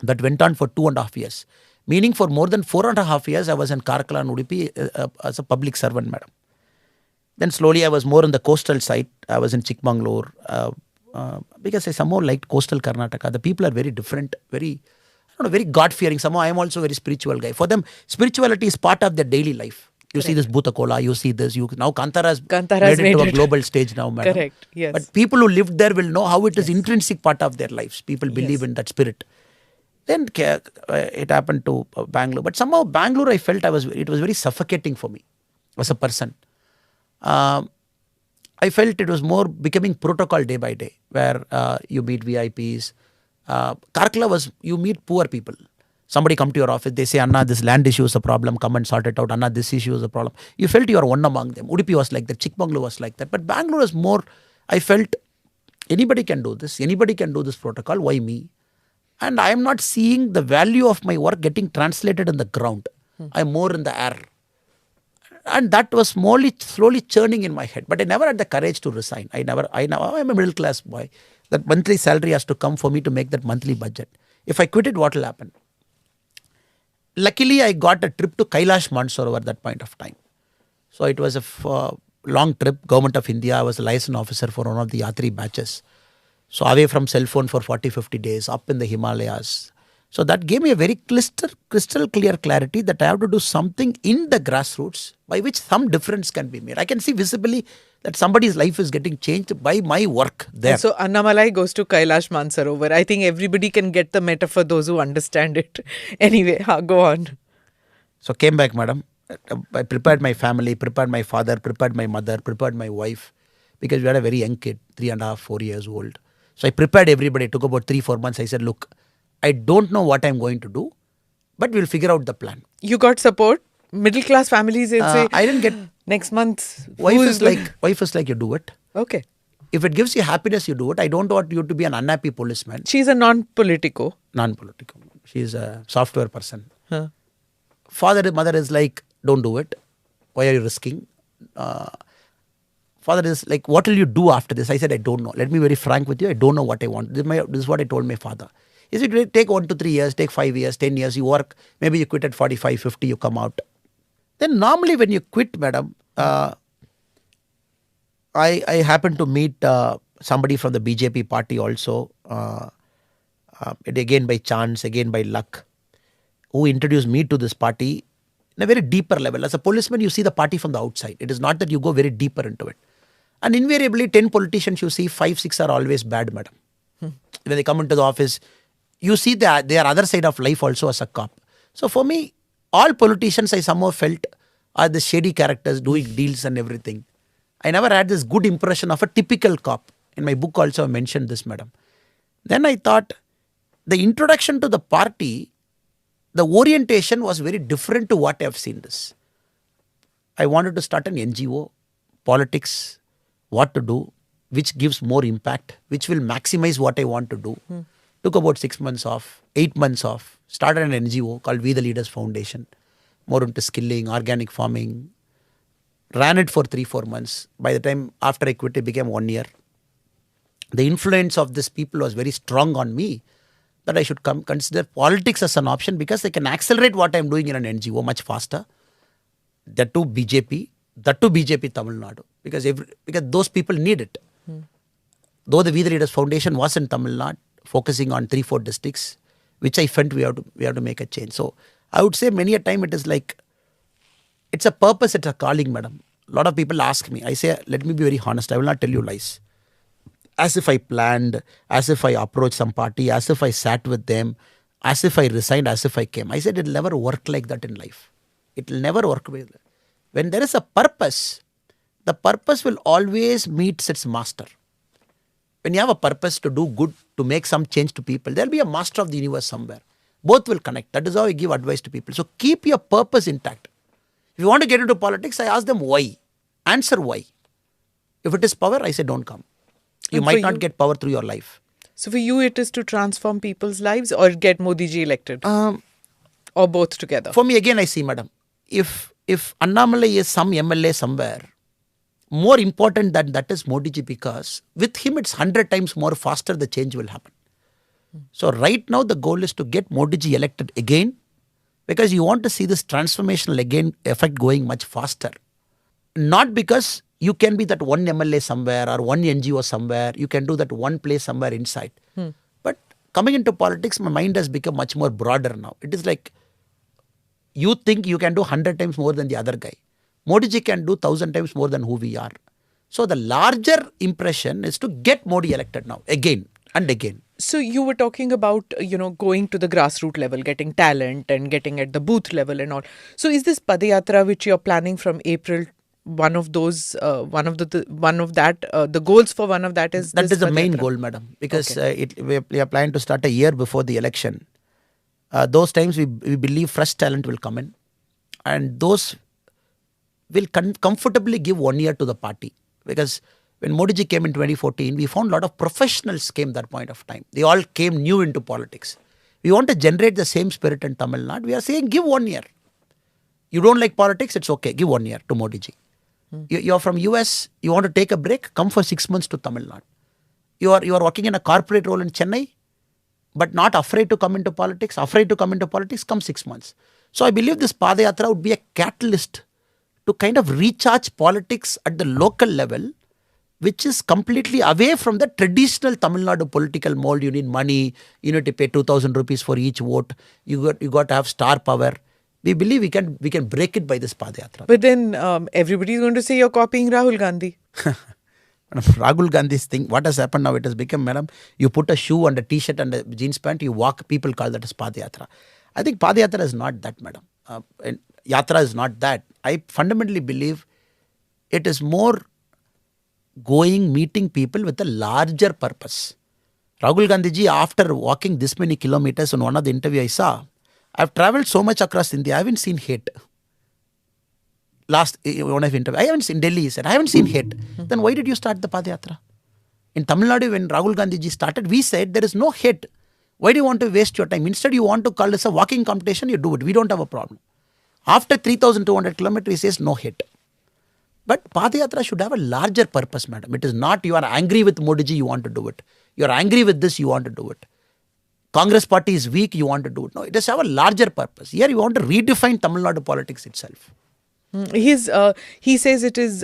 That went on for 2.5 years. Meaning for more than 4.5 years, I was in Karkala and Udupi as a public servant, madam. Then slowly I was more on the coastal side. I was in Chikmagalur because I somehow liked coastal Karnataka. The people are very different, very God-fearing. Somehow I am also a very spiritual guy. For them, spirituality is part of their daily life. You see this Bhutakola, you see this. Now Kantara has made it to a global stage now, madam. Correct, yes. But people who lived there will know how it is intrinsic part of their lives. People believe in that spirit. Then it happened to Bangalore. But somehow Bangalore, I felt it was very suffocating for me as a person. I felt it was more becoming protocol day by day, where you meet VIPs. Karkala was, you meet poor people. Somebody come to your office, they say, Anna, this land issue is a problem, come and sort it out. Anna, this issue is a problem. You felt you are one among them. Udupi was like that, Chikmagalur was like that. But Bangalore is more, I felt, anybody can do this. Anybody can do this protocol. Why me? And I am not seeing the value of my work getting translated in the ground. I'm more in the air. And that was slowly churning in my head. But I never had the courage to resign. I'm a middle class boy. That monthly salary has to come for me to make that monthly budget. If I quit it, what will happen? Luckily, I got a trip to Kailash Mansarovar at that point of time. So it was a long trip. Government of India, I was a liaison officer for one of the Yatri batches. So away from cell phone for 40-50 days, up in the Himalayas. So that gave me a very crystal clear clarity that I have to do something in the grassroots by which some difference can be made. I can see visibly that somebody's life is getting changed by my work there. And so Annamalai goes to Kailash Mansarovar. I think everybody can get the metaphor, those who understand it. Anyway, go on. So came back, madam. I prepared my family, prepared my father, prepared my mother, prepared my wife, because we had a very young kid, 3.5, 4 years old. So I prepared everybody. It took about 3-4 months. I said, look, I don't know what I'm going to do, but we'll figure out the plan. You got support? Middle class families will say, I didn't get next month. Wife is like, you do it. Okay. If it gives you happiness, you do it. I don't want you to be an unhappy policeman. She's a non-politico. Non-political. She's a software person. Huh. Mother is like, don't do it. Why are you risking? Father is like, what will you do after this? I said, I don't know. Let me be very frank with you. I don't know what I want. This is what I told my father. He said, take 1 to 3 years, take 5 years, 10 years, you work. Maybe you quit at 45, 50, you come out. Then normally when you quit, madam, I happened to meet somebody from the BJP party also. Again by chance, again by luck, who introduced me to this party in a very deeper level. As a policeman, you see the party from the outside. It is not that you go very deeper into it. And invariably, 10 politicians you see, 5, 6 are always bad, madam. When they come into the office, you see their other side of life also as a cop. So for me, all politicians I somehow felt are the shady characters doing deals and everything. I never had this good impression of a typical cop. In my book also I mentioned this, madam. Then I thought the introduction to the party, the orientation was very different to what I have seen this. I wanted to start an NGO, politics, what to do, which gives more impact, which will maximize what I want to do. Took about 6 months off, 8 months off, started an NGO called We the Leaders Foundation, more into skilling, organic farming, ran it for 3-4 months. By the time after I quit, it became 1 year. The influence of these people was very strong on me that I should consider politics as an option because they can accelerate what I'm doing in an NGO much faster. That too BJP Tamil Nadu, because those people need it. Though the We the Leaders Foundation was in Tamil Nadu, focusing on 3-4 districts, which I felt we have to make a change. So I would say many a time it is like, it's a purpose, it's a calling, madam. A lot of people ask me, I say, let me be very honest, I will not tell you lies. As if I planned, as if I approached some party, as if I sat with them, as if I resigned, as if I came. I said it will never work like that in life. It will never work with that. When there is a purpose, the purpose will always meet its master. When you have a purpose to do good, to make some change to people, there will be a master of the universe somewhere. Both will connect. That is how I give advice to people. So keep your purpose intact. If you want to get into politics, I ask them why. Answer why. If it is power, I say don't come. You might not get power through your life. So for you, it is to transform people's lives or get Modi ji elected? Or both together? For me, again, I see, madam, if Annamalai is some MLA somewhere, more important than that is Modi ji, because with him it's 100 times more faster the change will happen. So right now the goal is to get Modi ji elected again, because you want to see this transformational effect going much faster. Not because you can be that one MLA somewhere or one NGO somewhere, you can do that one place somewhere inside. But coming into politics, my mind has become much more broader now. It is like, you think you can do 100 times more than the other guy. Modi ji can do 1,000 times more than who we are. So the larger impression is to get Modi elected now, again and again. So you were talking about, going to the grassroots level, getting talent and getting at the booth level and all. So is this Padayatra which you're planning from April, one of those, the goals for one of that is That this is the Padayatra? main goal, madam, because we are planning to start a year before the election. Those times we believe fresh talent will come in, and those will comfortably give 1 year to the party. Because when Modi ji came in 2014, we found a lot of professionals came that point of time. They all came new into politics. We want to generate the same spirit in Tamil Nadu. We are saying give 1 year. You don't like politics, it's okay. Give 1 year to Modi ji. You're from US, you want to take a break, come for 6 months to Tamil Nadu. You are working in a corporate role in Chennai, but not afraid to come into politics, come 6 months. So I believe this Padayatra would be a catalyst to kind of recharge politics at the local level, which is completely away from the traditional Tamil Nadu political mold. You need money, you need to pay 2,000 rupees for each vote, you got to have star power. We believe we can break it by this Padayatra. But then everybody is going to say you're copying Rahul Gandhi. Rahul Gandhi's thing, what has happened now, it has become, madam, you put a shoe and a t-shirt and a jeans pant, you walk, people call that as Padayatra. I think Padayatra is not that, madam. And Yatra is not that. I fundamentally believe it is more going, meeting people with a larger purpose. Rahul Gandhi ji, after walking this many kilometers, on one of the interview I saw, I've traveled so much across India, I haven't seen hate. Last one of interview, I haven't seen Delhi, he said, I haven't seen hate. Then why did you start the Padayatra? In Tamil Nadu, when Rahul Gandhi ji started, we said there is no hate. Why do you want to waste your time? Instead, you want to call this a walking competition, you do it. We don't have a problem. After 3,200 kilometers, he says no hate. But Padayatra should have a larger purpose, madam. It is not you are angry with Modi ji, you want to do it. You are angry with this, you want to do it. Congress party is weak, you want to do it. No, it does have a larger purpose. Here you want to redefine Tamil Nadu politics itself. He says it is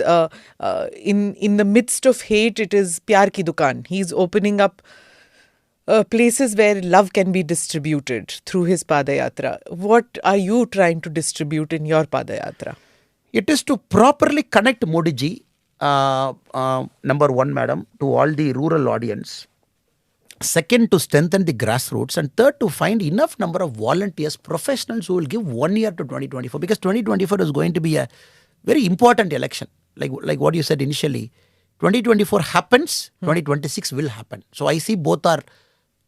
in the midst of hate, it is pyar ki dukan. He's opening up places where love can be distributed through his Padayatra. What are you trying to distribute in your Padayatra? It is to properly connect Modi ji, number one, madam, to all the rural audience. Second, to strengthen the grassroots. And third, to find enough number of volunteers, professionals who will give 1 year to 2024. Because 2024 is going to be a very important election. Like what you said initially. 2024 happens, 2026 will happen. So I see both are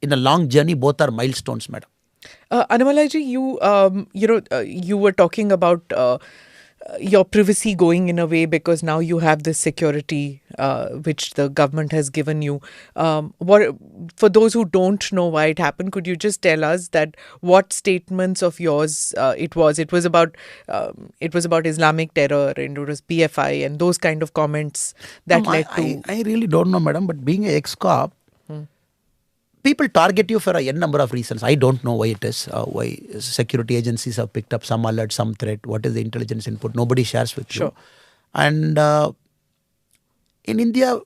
in a long journey, both are milestones, madam. Annamalai ji, you were talking about your privacy going in a way because now you have this security which the government has given you. For those who don't know why it happened, could you just tell us that what statements of yours it was? It was about Islamic terror and it was PFI and those kind of comments that led to. I really don't know, madam. But being an ex-cop, people target you for a n number of reasons. I don't know why it is. Why security agencies have picked up some alert, some threat. What is the intelligence input? Nobody shares with you. And in India,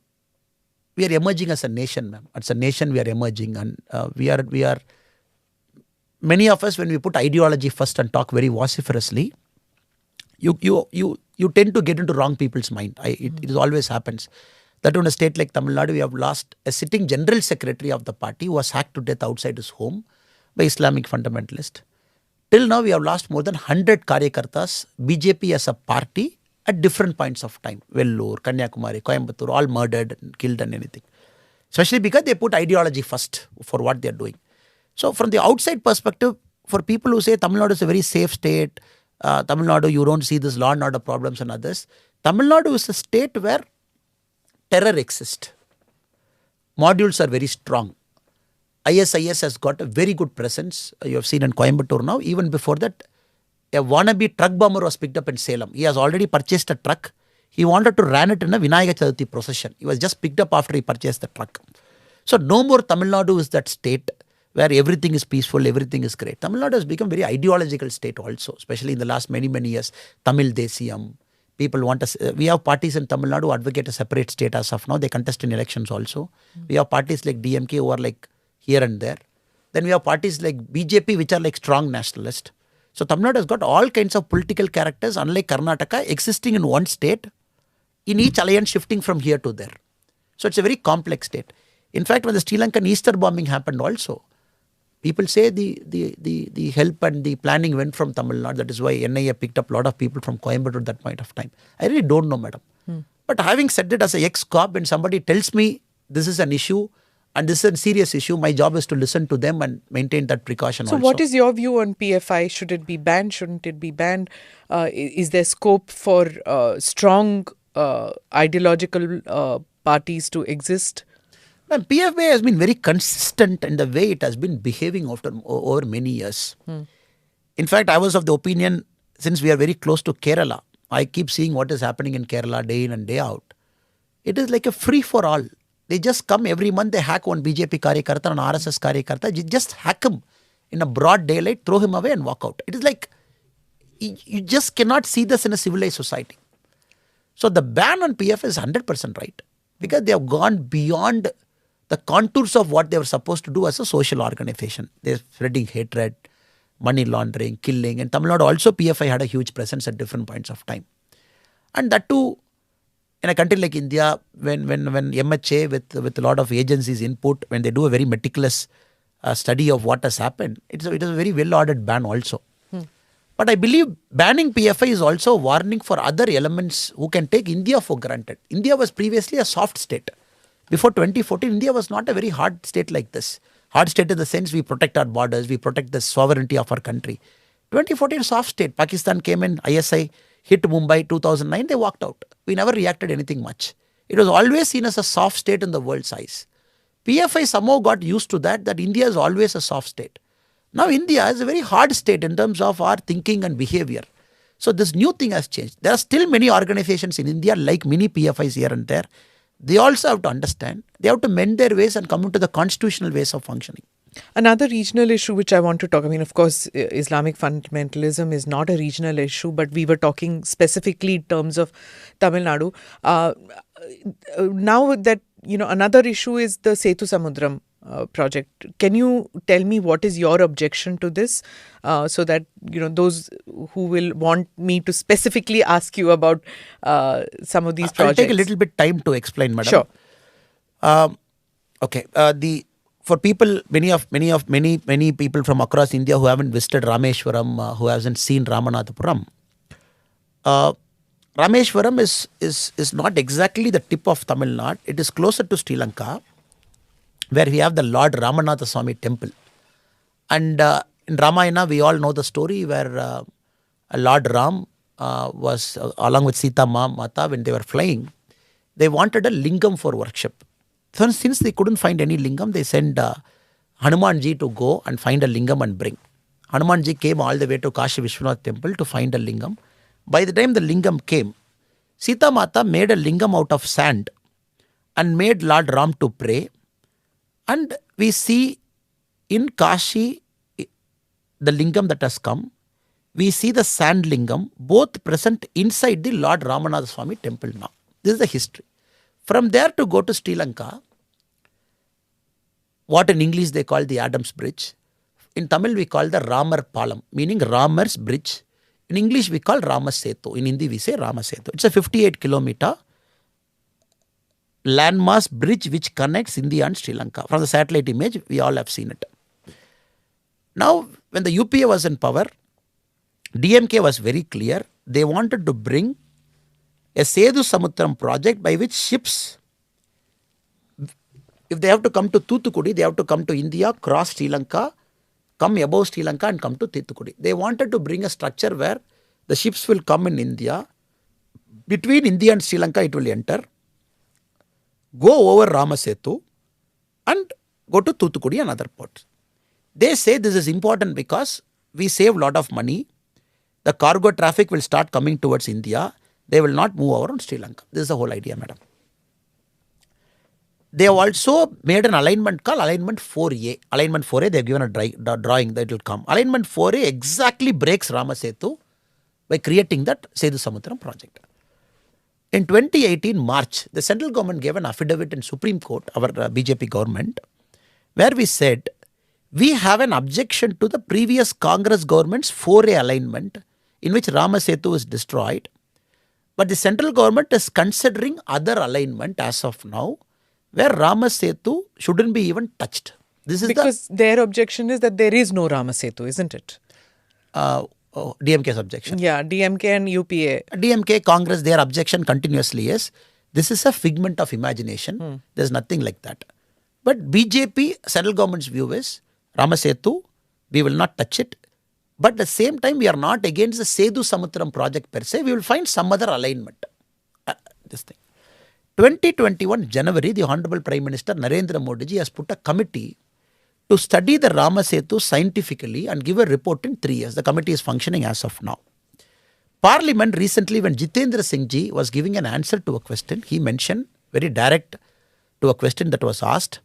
we are emerging as a nation, ma'am. As a nation, we are emerging, and we are. Many of us, when we put ideology first and talk very vociferously, you tend to get into wrong people's mind. It always happens. That in a state like Tamil Nadu, we have lost a sitting general secretary of the party who was hacked to death outside his home by Islamic fundamentalist. Till now, we have lost more than 100 Karyakartas, BJP as a party at different points of time. Vellore, Kanyakumari, Coimbatore, all murdered and killed and anything. Especially because they put ideology first for what they are doing. So from the outside perspective, for people who say Tamil Nadu is a very safe state, Tamil Nadu, you don't see this law and order problems and others. Tamil Nadu is a state where terror exists. Modules are very strong. ISIS has got a very good presence. You have seen in Coimbatore now. Even before that, a wannabe truck bomber was picked up in Salem. He has already purchased a truck. He wanted to run it in a Vinayaka Chaturthi procession. He was just picked up after he purchased the truck. So no more Tamil Nadu is that state where everything is peaceful, everything is great. Tamil Nadu has become a very ideological state also, especially in the last many years. Tamil Desiyam. People want us. We have parties in Tamil Nadu who advocate a separate state as of now. They contest in elections also. We have parties like DMK who are like here and there. Then we have parties like BJP which are like strong nationalist. So Tamil Nadu has got all kinds of political characters, unlike Karnataka, existing in one state, in each alliance shifting from here to there. So it's a very complex state. In fact, when the Sri Lankan Easter bombing happened also, people say the help and the planning went from Tamil Nadu. That is why NIA picked up a lot of people from Coimbatore at that point of time. I really don't know, madam. But having said it, as an ex-cop, when somebody tells me this is an issue and this is a serious issue, my job is to listen to them and maintain that precaution also. So what is your view on PFI? Should it be banned? Shouldn't it be banned? Is there scope for strong ideological parties to exist? Now, PFI has been very consistent in the way it has been behaving over many years. In fact, I was of the opinion since we are very close to Kerala, I keep seeing what is happening in Kerala day in and day out. It is like a free for all. They just come every month, they hack one BJP Karyakarta, an RSS Karyakarta, just hack him in a broad daylight, throw him away and walk out. It is like, you just cannot see this in a civilized society. So the ban on PF is 100% right, because they have gone beyond the contours of what they were supposed to do as a social organization. They're spreading hatred, money laundering, killing. In Tamil Nadu also PFI had a huge presence at different points of time. And that too, in a country like India, when MHA with a lot of agencies input, when they do a very meticulous study of what has happened, it is a very well-ordered ban also. But I believe banning PFI is also a warning for other elements who can take India for granted. India was previously a soft state. Before 2014, India was not a very hard state like this. Hard state in the sense we protect our borders, we protect the sovereignty of our country. 2014, soft state. Pakistan came in, ISI hit Mumbai 2009, they walked out. We never reacted anything much. It was always seen as a soft state in the world's eyes. PFI somehow got used to that India is always a soft state. Now India is a very hard state in terms of our thinking and behavior. So this new thing has changed. There are still many organizations in India like mini PFIs here and there. They also have to understand. They have to mend their ways and come into the constitutional ways of functioning. Another regional issue which I want to talk, of course, Islamic fundamentalism is not a regional issue, but we were talking specifically in terms of Tamil Nadu. Now that, another issue is the Setu Samudram project. Can you tell me what is your objection to this, so that those who will want me to specifically ask you about some of these projects? I'll take a little bit time to explain, madam. Sure. Okay. For people, many people from across India who haven't visited Rameshwaram, who hasn't seen Ramanathapuram, Rameshwaram is not exactly the tip of Tamil Nadu. It is closer to Sri Lanka, where we have the Lord Ramanatha Swami temple. And in Ramayana, we all know the story where Lord Ram was, along with Sita Mata, when they were flying, they wanted a lingam for worship. So since they couldn't find any lingam, they sent Hanumanji to go and find a lingam and bring. Hanumanji came all the way to Kashi Vishwanath temple to find a lingam. By the time the lingam came, Sita Mata made a lingam out of sand and made Lord Ram to pray. And we see in Kashi, the lingam that has come, we see the sand lingam, both present inside the Lord Ramanatha Swami temple now. This is the history. From there to go to Sri Lanka, what in English they call the Adams Bridge. In Tamil we call the Ramar Palam, meaning Ramar's Bridge. In English we call Rama Setu. In Hindi we say Rama Setu. It's a 58-kilometer landmass bridge which connects India and Sri Lanka. From the satellite image, we all have seen it. Now, when the UPA was in power, DMK was very clear. They wanted to bring a Setu Samudram project by which ships, if they have to come to Thoothukudi, they have to come to India, cross Sri Lanka, come above Sri Lanka and come to Thoothukudi. They wanted to bring a structure where the ships will come in India. Between India and Sri Lanka, it will enter, go over Ramasetu and go to Thoothukudi and other ports. They say this is important because we save a lot of money. The cargo traffic will start coming towards India. They will not move over on Sri Lanka. This is the whole idea, madam. They have also made an alignment called Alignment 4A. Alignment 4A, they have given a drawing that will come. Alignment 4A exactly breaks Ramasetu by creating that Setu Samudram project. In 2018 March, the central government gave an affidavit in Supreme Court, our BJP government, where we said, we have an objection to the previous Congress government's 4A alignment in which Ramasetu is destroyed. But the central government is considering other alignment as of now, where Ramasetu shouldn't be even touched. This is because their objection is that there is no Ramasetu, isn't it? DMK's objection. Yeah, DMK and UPA. DMK, Congress, their objection continuously is, this is a figment of imagination. There's nothing like that. But BJP, central government's view is, Ramasetu, we will not touch it. But at the same time, we are not against the Setu Samudram project per se. We will find some other alignment. This thing. 2021 January, the Honorable Prime Minister Narendra Modi ji has put a committee to study the Ramasetu scientifically and give a report in 3 years. The committee is functioning as of now. Parliament recently, when Jitendra Singh ji was giving an answer to a question, he mentioned very direct to a question that was asked,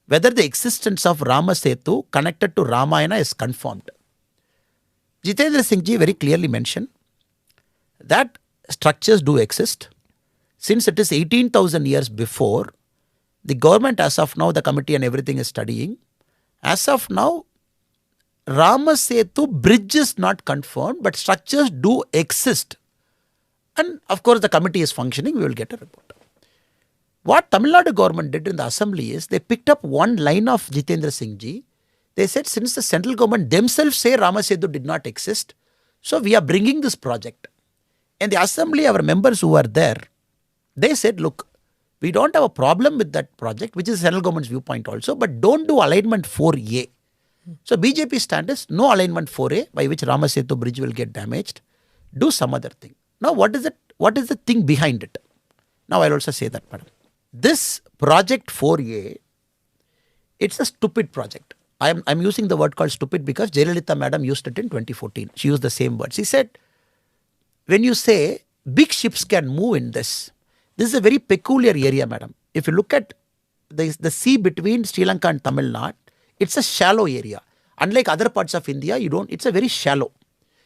whether the existence of Rama Setu connected to Ramayana is confirmed. Jitendra Singh ji very clearly mentioned that structures do exist. Since it is 18,000 years before, the government as of now, the committee and everything is studying. As of now, Rama Setu bridge is not confirmed, but structures do exist. And of course, the committee is functioning, we will get a report. What Tamil Nadu government did in the assembly is they picked up one line of Jitendra Singh ji. They said, since the central government themselves say Rama Setu did not exist, so we are bringing this project. In the assembly, our members who were there, they said, look, we don't have a problem with that project, which is central government's viewpoint also, but don't do alignment 4A. So BJP stand is no alignment 4A, by which Rama Setu bridge will get damaged. Do some other thing. Now, what is it? What is the thing behind it? Now, I'll also say that, madam. This project 4A, it's a stupid project. I'm using the word called stupid because Jayalalitha madam used it in 2014. She used the same word. She said, when you say big ships can move in this is a very peculiar area, madam. If you look at the sea between Sri Lanka and Tamil Nadu, it's a shallow area. Unlike other parts of India, it's a very shallow.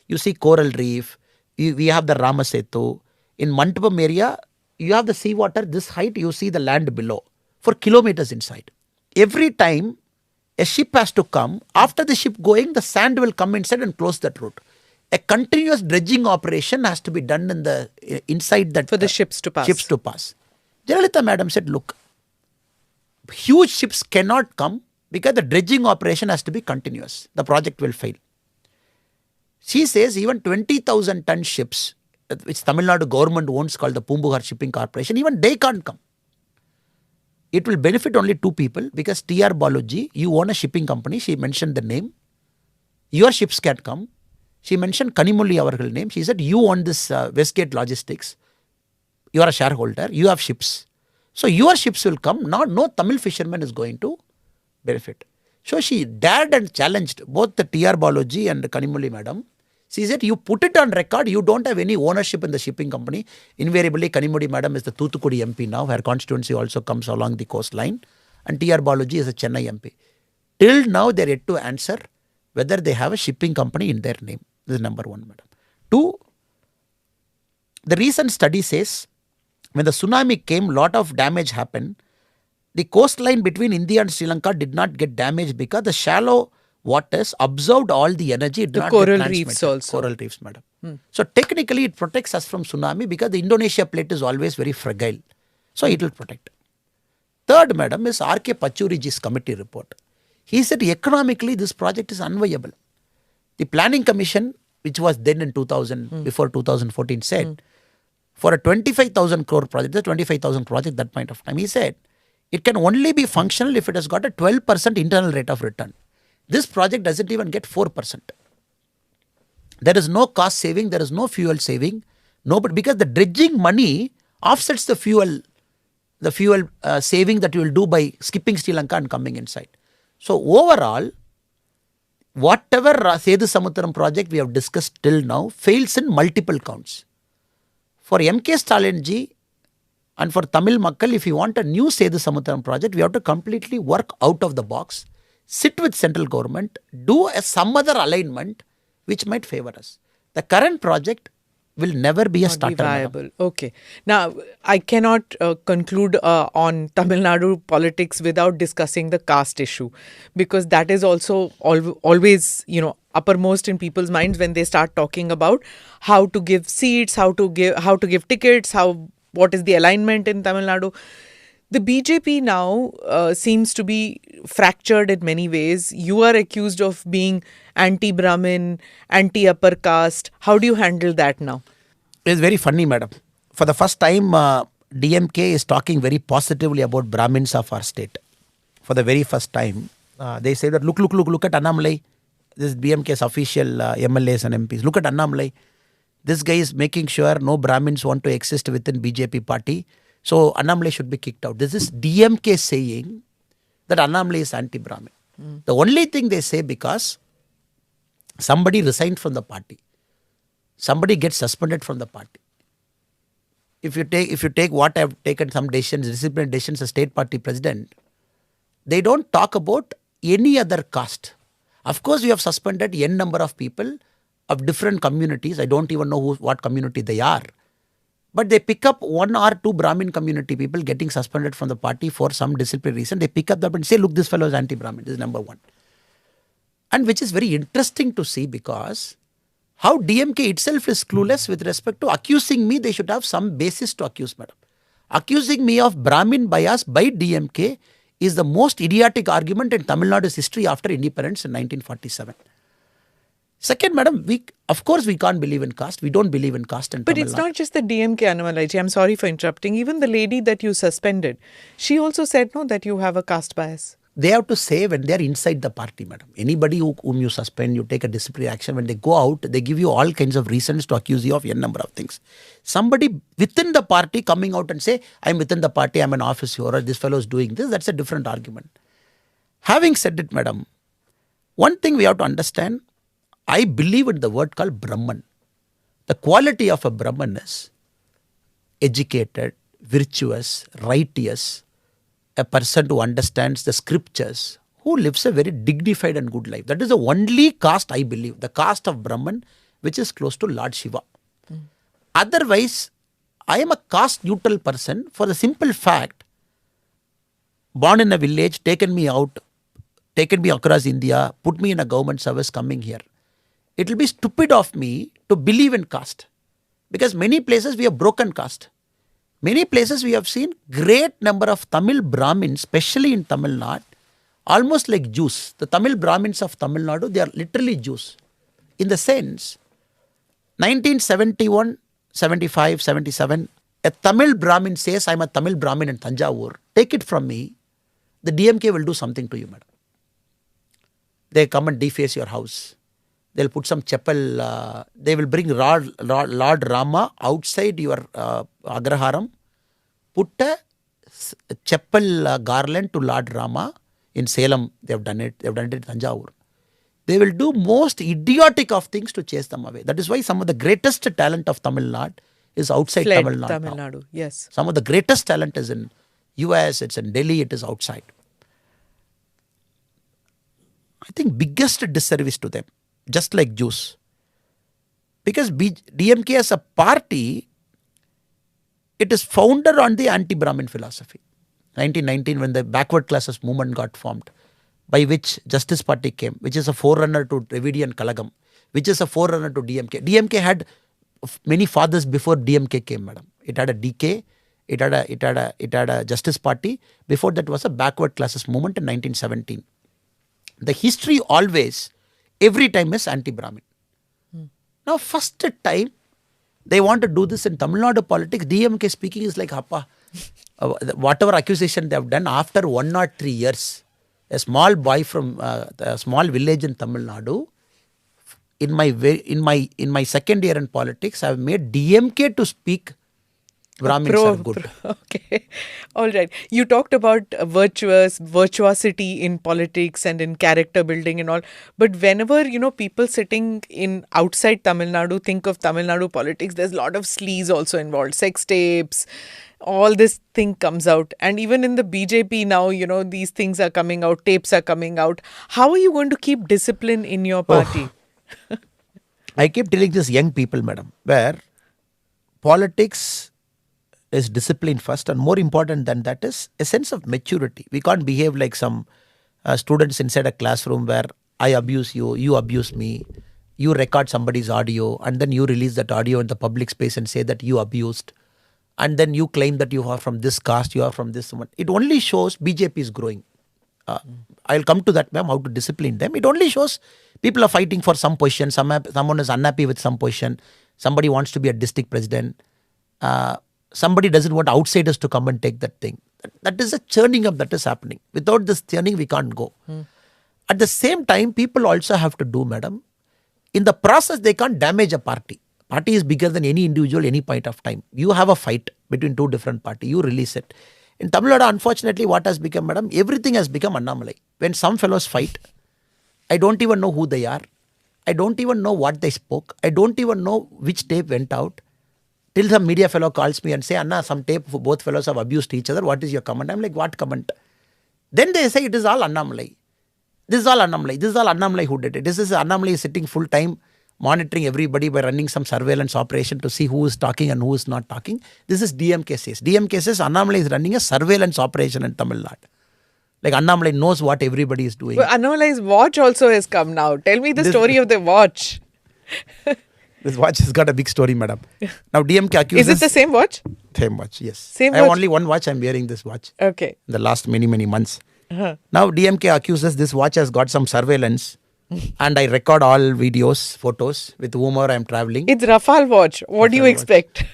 You see coral reef, we have the Rama Setu. In Mantapam area, you have the seawater, this height, you see the land below for kilometers inside. Every time a ship has to come, after the ship going, the sand will come inside and close that route. A continuous dredging operation has to be done in the inside that. For the ships to pass. Jayalalitha madam said, look, huge ships cannot come because the dredging operation has to be continuous. The project will fail. She says even 20,000 ton ships, which Tamil Nadu government owns, called the Pumbugar Shipping Corporation, even they can't come. It will benefit only two people because T.R. Baluji, you own a shipping company. She mentioned the name. Your ships can't come. She mentioned Kanimulli avargal name. She said, you own this Westgate Logistics. You are a shareholder. You have ships. So your ships will come. No Tamil fisherman is going to benefit. So she dared and challenged both the T.R. Baluji and Kanimulli madam. She said, you put it on record, you don't have any ownership in the shipping company. Invariably, Kanimulli madam is the Thoothukudi MP now. Her constituency also comes along the coastline. And T.R. Baluji is a Chennai MP. Till now, they are yet to answer whether they have a shipping company in their name. This is number one, madam. Two, the recent study says, when the tsunami came, lot of damage happened. The coastline between India and Sri Lanka did not get damaged because the shallow waters absorbed all the energy. The coral reefs also. Coral reefs, madam. So technically it protects us from tsunami because the Indonesia plate is always very fragile. So it will protect. Third, madam, is R.K. Pachuriji's committee report. He said economically this project is unviable. The planning commission, which was then in 2000, before 2014 said, for a 25,000 crore project, the 25,000 project that point of time, he said, it can only be functional if it has got a 12% internal rate of return. This project doesn't even get 4%. There is no cost saving, there is no fuel saving, because the dredging money offsets the fuel saving that you will do by skipping Sri Lanka and coming inside. So overall, whatever Sethu Samutram project we have discussed till now fails in multiple counts. For M.K. Stalin ji and for Tamil Makkal, if you want a new Sethu Samutram project, we have to completely work out of the box, sit with central government, do some other alignment which might favor us. The current project will never be a starter. Viable. Okay. Now, I cannot conclude on Tamil Nadu politics without discussing the caste issue, because that is also always, uppermost in people's minds when they start talking about how to give seats, how to give tickets, what is the alignment in Tamil Nadu. The BJP now seems to be fractured in many ways. You are accused of being anti-Brahmin, anti-upper caste. How do you handle that now? It's very funny, madam. For the first time, DMK is talking very positively about Brahmins of our state. For the very first time, they say that look at Annamalai. This is DMK's official MLAs and MPs. Look at Annamalai. This guy is making sure no Brahmins want to exist within BJP party. So Annamalai should be kicked out. This is DMK saying that Annamalai is anti-Brahmin. The only thing they say because somebody resigned from the party. somebody gets suspended from the party. If you take what I have taken some decisions, disciplinary decisions as state party president, they don't talk about any other caste. Of course, we have suspended n number of people of different communities. I don't even know what community they are. But they pick up one or two Brahmin community people getting suspended from the party for some disciplinary reason. They pick up that and say, look, this fellow is anti-Brahmin. This is number one. And which is very interesting to see, because how DMK itself is clueless with respect to accusing me. They should have some basis to accuse, madam. Accusing me of Brahmin bias by DMK is the most idiotic argument in Tamil Nadu's history after independence in 1947. Second, madam, of course we can't believe in caste. We don't believe in caste in But Tamil it's Nadu. not just the DMK, Annamalai. I'm sorry for interrupting. Even the lady that you suspended, she also said, no, that you have a caste bias. They have to say when they are inside the party, madam. Anybody whom you suspend, you take a disciplinary action. When they go out, they give you all kinds of reasons to accuse you of n number of things. Somebody within the party coming out and say, I'm within the party, I'm an officer, or this fellow is doing this, that's a different argument. Having said it, madam, one thing we have to understand, I believe in the word called Brahman. The quality of a Brahman is educated, virtuous, righteous, a person who understands the scriptures, who lives a very dignified and good life. That is the only caste I believe, the caste of Brahman, which is close to Lord Shiva. Otherwise, I am a caste neutral person for the simple fact, born in a village, taken me out, taken me across India, put me in a government service coming here. It will be stupid of me to believe in caste, because many places we have broken caste. Many places we have seen great number of Tamil Brahmins, especially in Tamil Nadu, almost like Jews. The Tamil Brahmins of Tamil Nadu, they are literally Jews. In the sense, 1971, 75, 77, a Tamil Brahmin says, I'm a Tamil Brahmin in Tanjavur. Take it from me, the DMK will do something to you, madam. They come and deface your house. They'll put some chapel, they will bring Lord Rama outside your Agraharam, put a chapel garland to Lord Rama in Salem. They have done it. They have done it in Tanjavur. They will do most idiotic of things to chase them away. That is why some of the greatest talent of Tamil Nadu is outside Fled Tamil Nadu. Tamil Nadu, yes. Some of the greatest talent is in US, it's in Delhi, it is outside. I think biggest disservice to them, just like Jews. Because DMK as a party, it is founded on the anti-Brahmin philosophy. 1919, when the backward classes movement got formed, by which Justice Party came, which is a forerunner to Dravidian Kalagam, which is a forerunner to DMK. DMK had many fathers before DMK came, madam. It had a DK, it had a Justice Party. Before that was a backward classes movement in 1917. The history always, every time is anti-Brahmin. Now, first time, they want to do this in Tamil Nadu politics. DMK speaking is like, Happa, whatever accusation they have done after 1 or 3 years, a small boy from a small village in Tamil Nadu, in my second year in politics, I have made DMK to speak Brahmins are good. Okay. All right. You talked about virtuosity in politics and in character building and all. But whenever, people sitting in outside Tamil Nadu think of Tamil Nadu politics, there's a lot of sleaze also involved. Sex tapes, all this thing comes out. And even in the BJP now, these things are coming out, tapes are coming out. How are you going to keep discipline in your party? I keep telling this young people, madam, where politics is discipline first, and more important than that is a sense of maturity. We can't behave like some students inside a classroom where I abuse you, you abuse me, you record somebody's audio and then you release that audio in the public space and say that you abused, and then you claim that you are from this caste, you are from this one. It only shows BJP is growing. I'll come to that, ma'am, how to discipline them. It only shows people are fighting for some position, someone is unhappy with some position, somebody wants to be a district president, somebody doesn't want outsiders to come and take that thing. That is a churning up that is happening. Without this churning, we can't go. At the same time, people also have to do, madam, in the process, they can't damage a party. Party is bigger than any individual, any point of time. You have a fight between two different parties. You release it. In Tamil Nadu, unfortunately, what has become, madam, everything has become Annamalai. When some fellows fight, I don't even know who they are. I don't even know what they spoke. I don't even know which tape went out. Till some media fellow calls me and say, Anna, some tape, both fellows have abused each other. What is your comment? I'm like, what comment? Then they say it is all Annamalai. This is all Annamalai. This is all Annamalai who did it. This is Annamalai sitting full time monitoring everybody by running some surveillance operation to see who is talking and who is not talking. This is DMK says. DMK says Annamalai is running a surveillance operation in Tamil Nadu. Like Annamalai knows what everybody is doing. Well, Annamalai's watch also has come now. Tell me the story of the watch. This watch has got a big story, madam. Now DMK accuses... Is it the same watch? Same watch, yes. Same I have watch? only one watch. I'm wearing this watch. Okay. In the last many months. Now DMK accuses this watch has got some surveillance and I record all videos, photos with whomever I'm traveling. It's Rafale watch. What do you expect?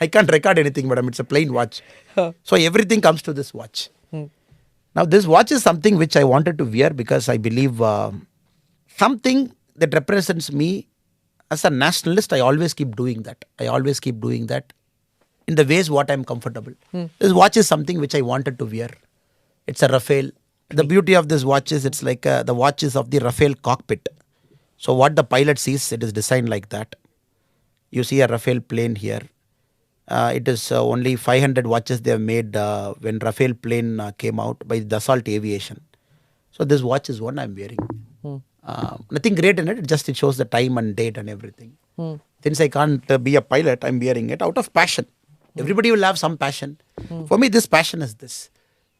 I can't record anything, madam. It's a plain watch. So everything comes to this watch. Now this watch is something which I wanted to wear because I believe something that represents me as a nationalist. I always keep doing that. In the ways what I'm comfortable. This watch is something which I wanted to wear. It's a Rafale. The beauty of this watch is it's like the watch is of the Rafale cockpit. So what the pilot sees, it is designed like that. You see a Rafale plane here. It is only 500 watches they have made when Rafale plane came out by Dassault Aviation. So this watch is one I'm wearing. Nothing great in it. It shows the time and date and everything. Since I can't be a pilot, I'm wearing it out of passion. Everybody will have some passion. For me, this passion is this.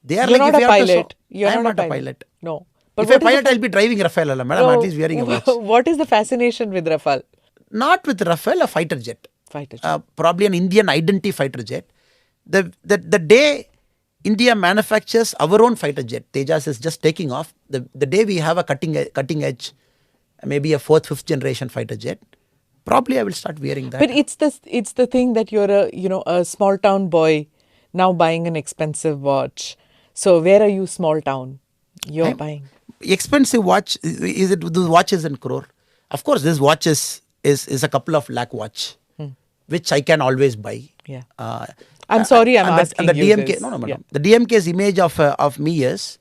They are You're like, not if a you have to pilot. I am not a pilot. No. If a pilot, I'll be driving Rafale. Madam, at least wearing a watch. What is the fascination with Rafale? Not with Rafale, a fighter jet. Probably an Indian identity fighter jet. The day India manufactures our own fighter jet, Tejas is just taking off. The day we have a cutting edge, maybe a 4th, 5th generation fighter jet, probably I will start wearing that. But it's the thing that you're a small town boy now buying an expensive watch. So where are you, small town? You're buying expensive watch. Is it the watch is in crore? Of course, this watch is a couple of lakh watch, which I can always buy. Yeah. I'm sorry, I'm asking and the you DMK, this. No, Yeah. The DMK's image of me is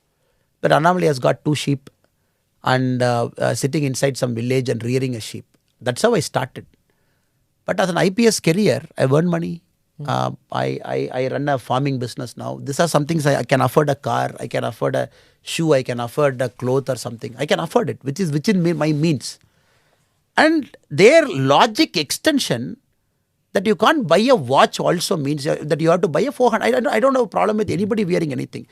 that Annamalai has got 2 sheep and sitting inside some village and rearing a sheep. That's how I started. But as an IPS career, I've earned money. I run a farming business now. These are some things I can afford a car, I can afford a shoe, I can afford a cloth or something. I can afford it, which is within my means. And their logic extension that you can't buy a watch also means that you have to buy a 400. I don't have a problem with anybody wearing anything.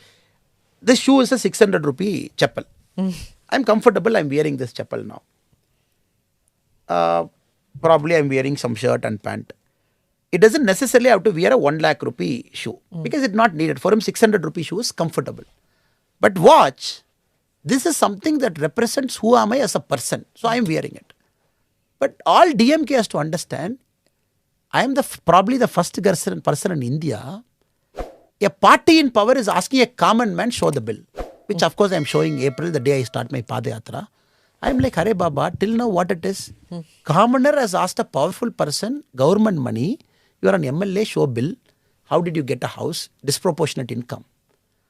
This shoe is a 600 rupee chappal. I'm comfortable, I'm wearing this chappal now. Probably I'm wearing some shirt and pant. It doesn't necessarily have to wear a 1 lakh rupee shoe because it's not needed. For him, 600 rupee shoe is comfortable. But watch, this is something that represents who am I as a person. So I am wearing it. But all DMK has to understand, I am probably the first person in India. A party in power is asking a common man show the bill, which of course I am showing April, the day I start my Padayatra. I am like, Hare Baba, till now what it is? Commoner has asked a powerful person, government money, you are an MLA, show bill. How did you get a house? Disproportionate income.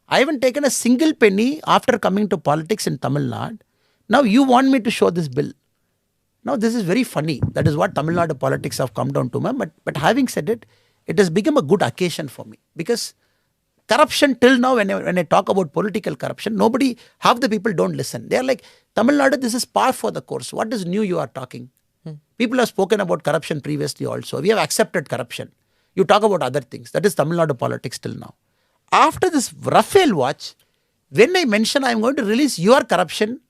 I haven't taken a single penny after coming to politics in Tamil Nadu. Now you want me to show this bill. Now this is very funny. That is what Tamil Nadu politics have come down to me. But having said it, it has become a good occasion for me. Because corruption till now, when I talk about political corruption, half the people don't listen. They are like, Tamil Nadu, this is par for the course. What is new you are talking? People have spoken about corruption previously also. We have accepted corruption. You talk about other things. That is Tamil Nadu politics till now. After this Rafale watch, when I mention I am going to release your corruption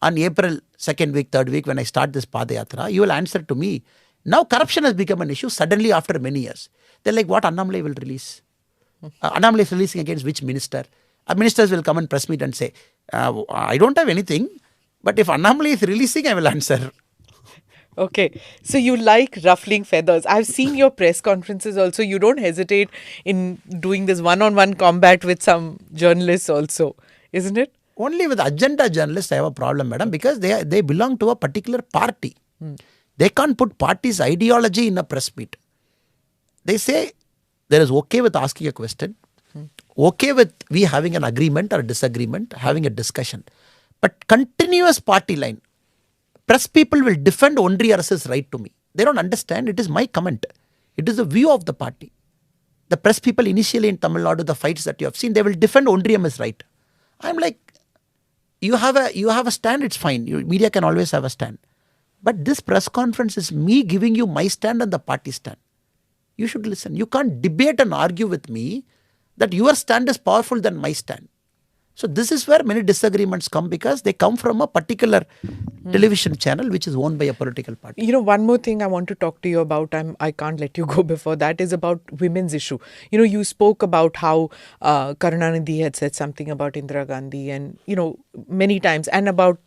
on April 2nd week, 3rd week, when I start this Padayatra, you will answer to me. Now corruption has become an issue suddenly after many years. They're like, what Annamalai will release? Annamalai is releasing against which minister? Ministers will come and press meet and say, I don't have anything, but if Annamalai is releasing, I will answer. Okay. So you like ruffling feathers. I've seen your press conferences also. You don't hesitate in doing this one-on-one combat with some journalists also, isn't it? Only with agenda journalists I have a problem, madam, because they belong to a particular party. They can't put party's ideology in a press meet. They say there is okay with asking a question, okay with we having an agreement or a disagreement, having a discussion. But continuous party line, press people will defend Ondri Arasa's right to me. They don't understand. It is my comment. It is the view of the party. The press people initially in Tamil Nadu, the fights that you have seen, they will defend Ondriyam's right. I'm like, you have a stand, it's fine. Media can always have a stand. But this press conference is me giving you my stand and the party stand. You should listen. You can't debate and argue with me that your stand is powerful than my stand. So this is where many disagreements come, because they come from a particular television channel which is owned by a political party. One more thing I want to talk to you about, I can't let you go before that, is about women's issue. You spoke about how Karunanidhi had said something about Indira Gandhi and, many times, and about,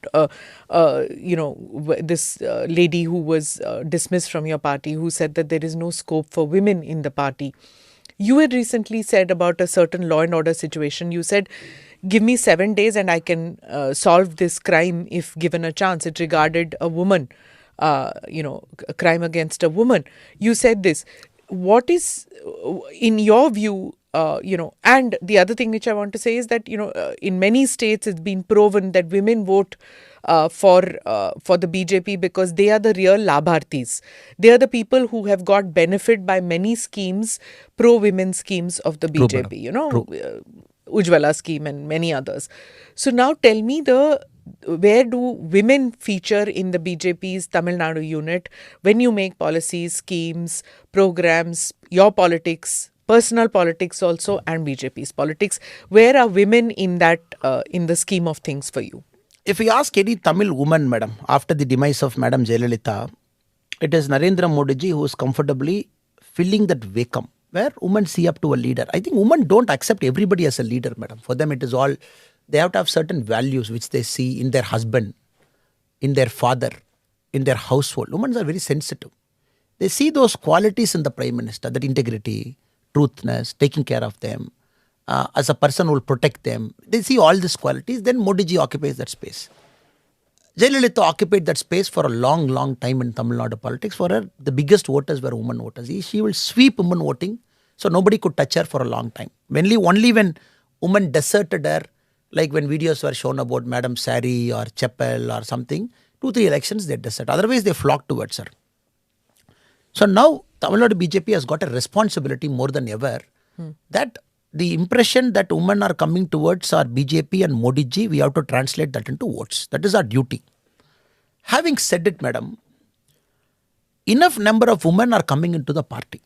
this lady who was dismissed from your party, who said that there is no scope for women in the party. You had recently said about a certain law and order situation, you said, give me 7 days and I can solve this crime if given a chance. It regarded a woman, a crime against a woman. You said this. What is, in your view, and the other thing which I want to say is that, in many states it's been proven that women vote for the BJP because they are the real labharthis. They are the people who have got benefit by many schemes, pro-women schemes of the BJP, Ujjwala scheme and many others. So now tell me, where do women feature in the BJP's Tamil Nadu unit when you make policies, schemes, programs, your politics, personal politics also, and BJP's politics? Where are women in that, in the scheme of things for you? If we ask any Tamil woman, madam, after the demise of Madam Jayalalitha, it is Narendra Modi ji who is comfortably filling that vacuum where women see up to a leader. I think women don't accept everybody as a leader, madam. For them, it is all, they have to have certain values which they see in their husband, in their father, in their household. Women are very sensitive. They see those qualities in the Prime Minister, that integrity, truthness, taking care of them, as a person who will protect them. They see all these qualities. Then Modi ji occupies that space. Jayalalitha occupied that space for a long, long time in Tamil Nadu politics. For her, the biggest voters were women voters. She will sweep women voting, so nobody could touch her for a long time. Only when women deserted her, like when videos were shown about Madam Sari or Chappell or something, 2-3 elections they deserted. Otherwise, they flocked towards her. So now Tamil Nadu BJP has got a responsibility more than ever that the impression that women are coming towards our BJP and Modi ji, we have to translate that into votes. That is our duty. Having said it, madam, enough number of women are coming into the party.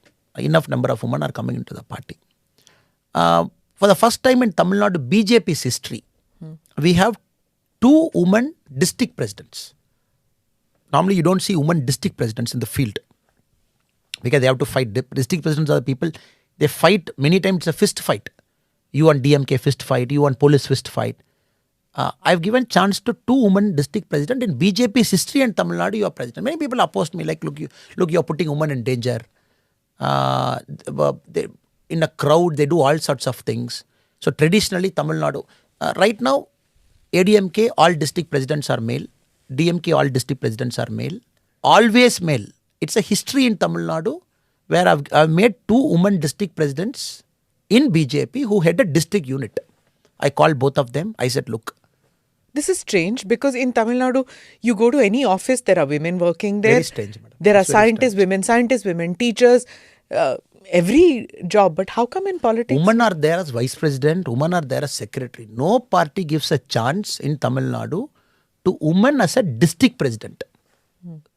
For the first time in Tamil Nadu BJP's history, we have 2 women district presidents. Normally, you don't see women district presidents in the field because they have to fight. District presidents are the people, they fight many times. It's a fist fight. You and DMK fist fight, you and police fist fight. I've given chance to 2 women district president in BJP's history, and Tamil Nadu, you are president. Many people opposed me, like, look, you're putting women in danger. In a crowd, they do all sorts of things. So traditionally, Tamil Nadu, right now, ADMK, all district presidents are male. DMK, all district presidents are male. Always male. It's a history in Tamil Nadu where I've made 2 women district presidents in BJP who had a district unit. I called both of them. I said, look. This is strange because in Tamil Nadu, you go to any office, there are women working there. Very strange, madam. There are scientists, women, teachers, every job. But how come in politics? Women are there as vice president, women are there as secretary. No party gives a chance in Tamil Nadu to women as a district president.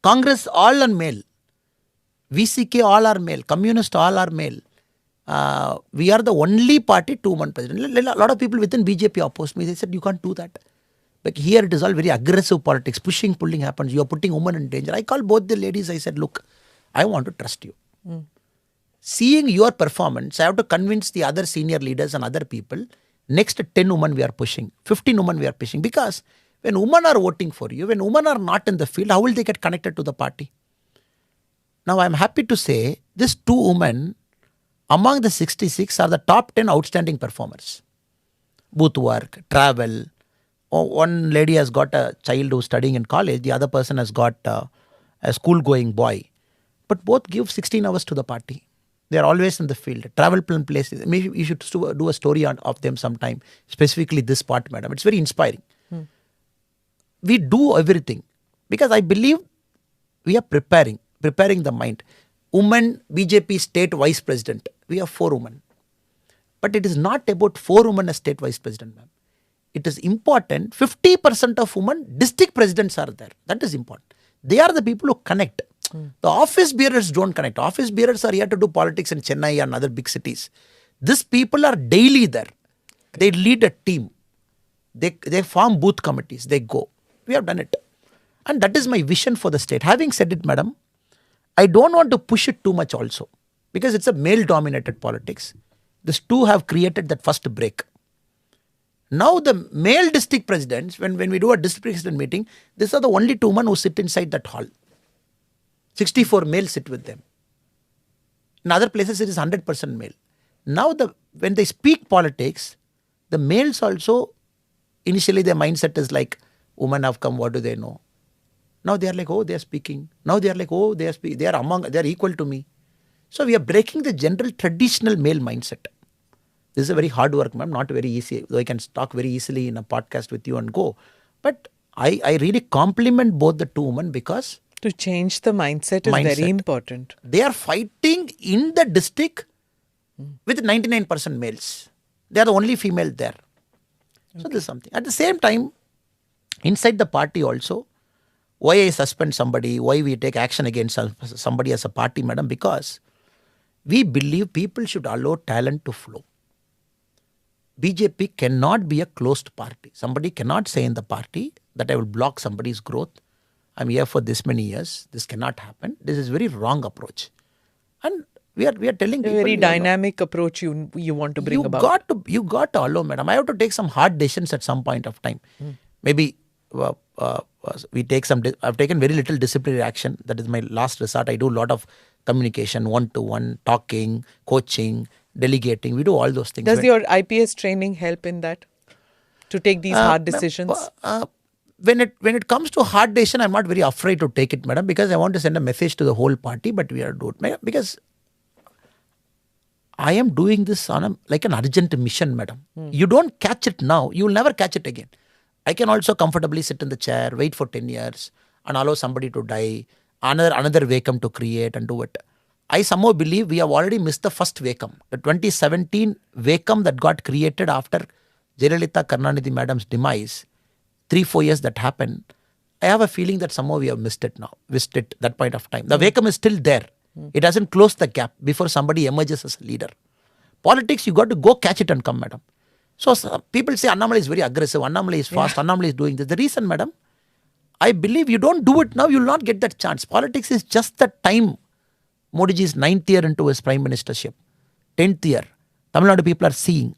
Congress, all are male. VCK, all are male. Communist, all are male. We are the only party to women president. A lot of people within BJP opposed me. They said, you can't do that. But here it is all very aggressive politics. Pushing, pulling happens. You are putting women in danger. I called both the ladies. I said, look, I want to trust you. Seeing your performance, I have to convince the other senior leaders and other people. Next 10 women we are pushing. 15 women we are pushing. Because when women are voting for you, when women are not in the field, how will they get connected to the party? Now I am happy to say, these 2 women among the 66 are the top 10 outstanding performers. Booth work, travel. One lady has got a child who's studying in college. The other person has got a school-going boy. But both give 16 hours to the party. They are always in the field. Travel places. Maybe you should do a story of them sometime. Specifically this part, madam. It's very inspiring. We do everything. Because I believe we are preparing the mind. Women, BJP state vice president. We have 4 women. But it is not about 4 women as state vice president, ma'am. It is important, 50% of women, district presidents are there. That is important. They are the people who connect. The office bearers don't connect. Office bearers are here to do politics in Chennai and other big cities. These people are daily there. They lead a team. They form booth committees. They go. We have done it. And that is my vision for the state. Having said it, madam, I don't want to push it too much also. Because it's a male-dominated politics. These two have created that first break. Now the male district presidents, when we do a district president meeting, these are the only 2 men who sit inside that hall. 64 males sit with them. In other places, it is 100% male. Now when they speak politics, the males also, initially their mindset is like, women have come, what do they know? Now they are like, oh, they are speaking. Now they are like, oh, they are equal to me. So we are breaking the general traditional male mindset. This is a very hard work, ma'am, not very easy. Though I can talk very easily in a podcast with you and go. But I really compliment both the 2 women because to change the mindset is very important. They are fighting in the district with 99% males. They are the only female there. So this is something. At the same time, inside the party also, why I suspend somebody, why we take action against somebody as a party, madam, because we believe people should allow talent to flow. BJP cannot be a closed party. Somebody cannot say in the party that I will block somebody's growth. I'm here for this many years. This cannot happen. This is very wrong approach. And we are telling people. A very dynamic approach you want to bring about. You got to allow, madam. I have to take some hard decisions at some point of time. Maybe I've taken very little disciplinary action. That is my last resort. I do a lot of communication, one-to-one, talking, coaching, delegating. We do all those things. Does your IPS training help in that? To take these hard decisions? When it comes to hard decision, I'm not very afraid to take it, madam, because I want to send a message to the whole party, but we are doing it. Because I am doing this on like an urgent mission, madam. You don't catch it now, you will never catch it again. I can also comfortably sit in the chair, wait for 10 years and allow somebody to die, another vacuum to create and do it. I somehow believe we have already missed the first vacuum. The 2017 vacuum that got created after Jayalalitha Karunanidhi madam's demise, 3-4 years that happened, I have a feeling that somehow we have missed it now, that point of time. The vacuum is still there. It hasn't closed the gap before somebody emerges as a leader. Politics, you got to go catch it and come, madam. So people say Annamalai is very aggressive, Annamalai is fast, Annamalai is doing this. The reason, madam, I believe you don't do it now, you will not get that chance. Politics is just the time. Modi ji is 9th year into his prime ministership. 10th year. Tamil Nadu people are seeing.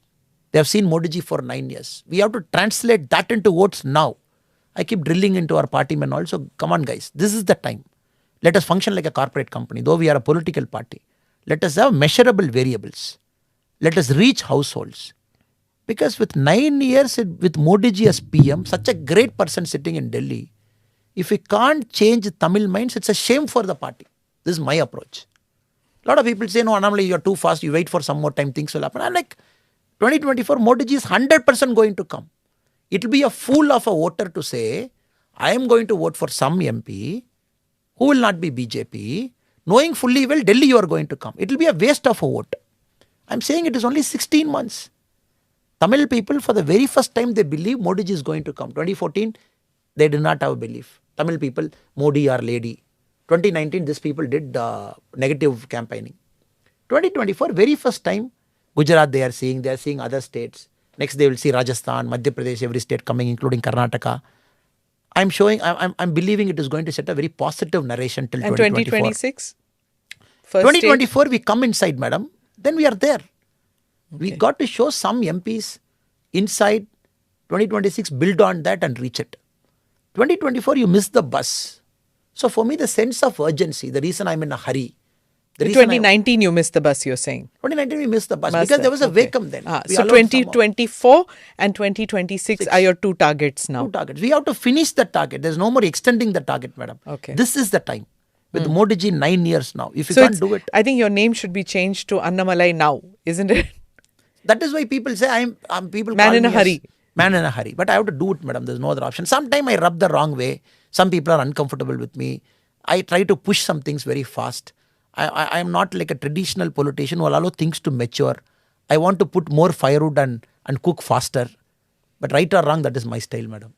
They have seen Modi ji for 9 years. We have to translate that into votes now. I keep drilling into our party men also. Come on, guys. This is the time. Let us function like a corporate company. Though we are a political party, let us have measurable variables. Let us reach households. Because with 9 years with Modi ji as PM, such a great person sitting in Delhi, if we can't change Tamil minds, it's a shame for the party. This is my approach. A lot of people say, no, Annamalai, you're too fast. You wait for some more time, things will happen. I'm like, 2024, Modi ji is 100% going to come. It will be a fool of a voter to say, I am going to vote for some MP who will not be BJP, knowing fully well Delhi you are going to come. It will be a waste of a vote. I'm saying it is only 16 months. Tamil people, for the very first time, they believe Modi ji is going to come. 2014, they did not have a belief. Tamil people, Modi or lady. 2019, these people did negative campaigning. 2024, very first time, Gujarat they are seeing other states. Next they will see Rajasthan, Madhya Pradesh, every state coming, including Karnataka. I'm believing it is going to set a very positive narration till 2024. And 2026? 2024, we come inside, madam. Then we are there. Okay. We got to show some MPs inside. 2026, build on that and reach it. 2024, you miss the bus. So for me, the sense of urgency, the reason I'm in a hurry. In 2019, you missed the bus, you're saying? 2019, we missed the bus because there was a vacuum then. So 2024 and 2026 are your 2 targets now? 2 targets. We have to finish the target. There's no more extending the target, madam. Okay. This is the time. With Modi ji, 9 years now. If you can't do it. I think your name should be changed to Annamalai now, isn't it? That is why people say I'm people Man call in a me hurry. Man in a hurry. But I have to do it, madam. There's no other option. Sometimes I rub the wrong way. Some people are uncomfortable with me. I try to push some things very fast. I am not like a traditional politician who will allow things to mature. I want to put more firewood and cook faster. But right or wrong, that is my style, madam.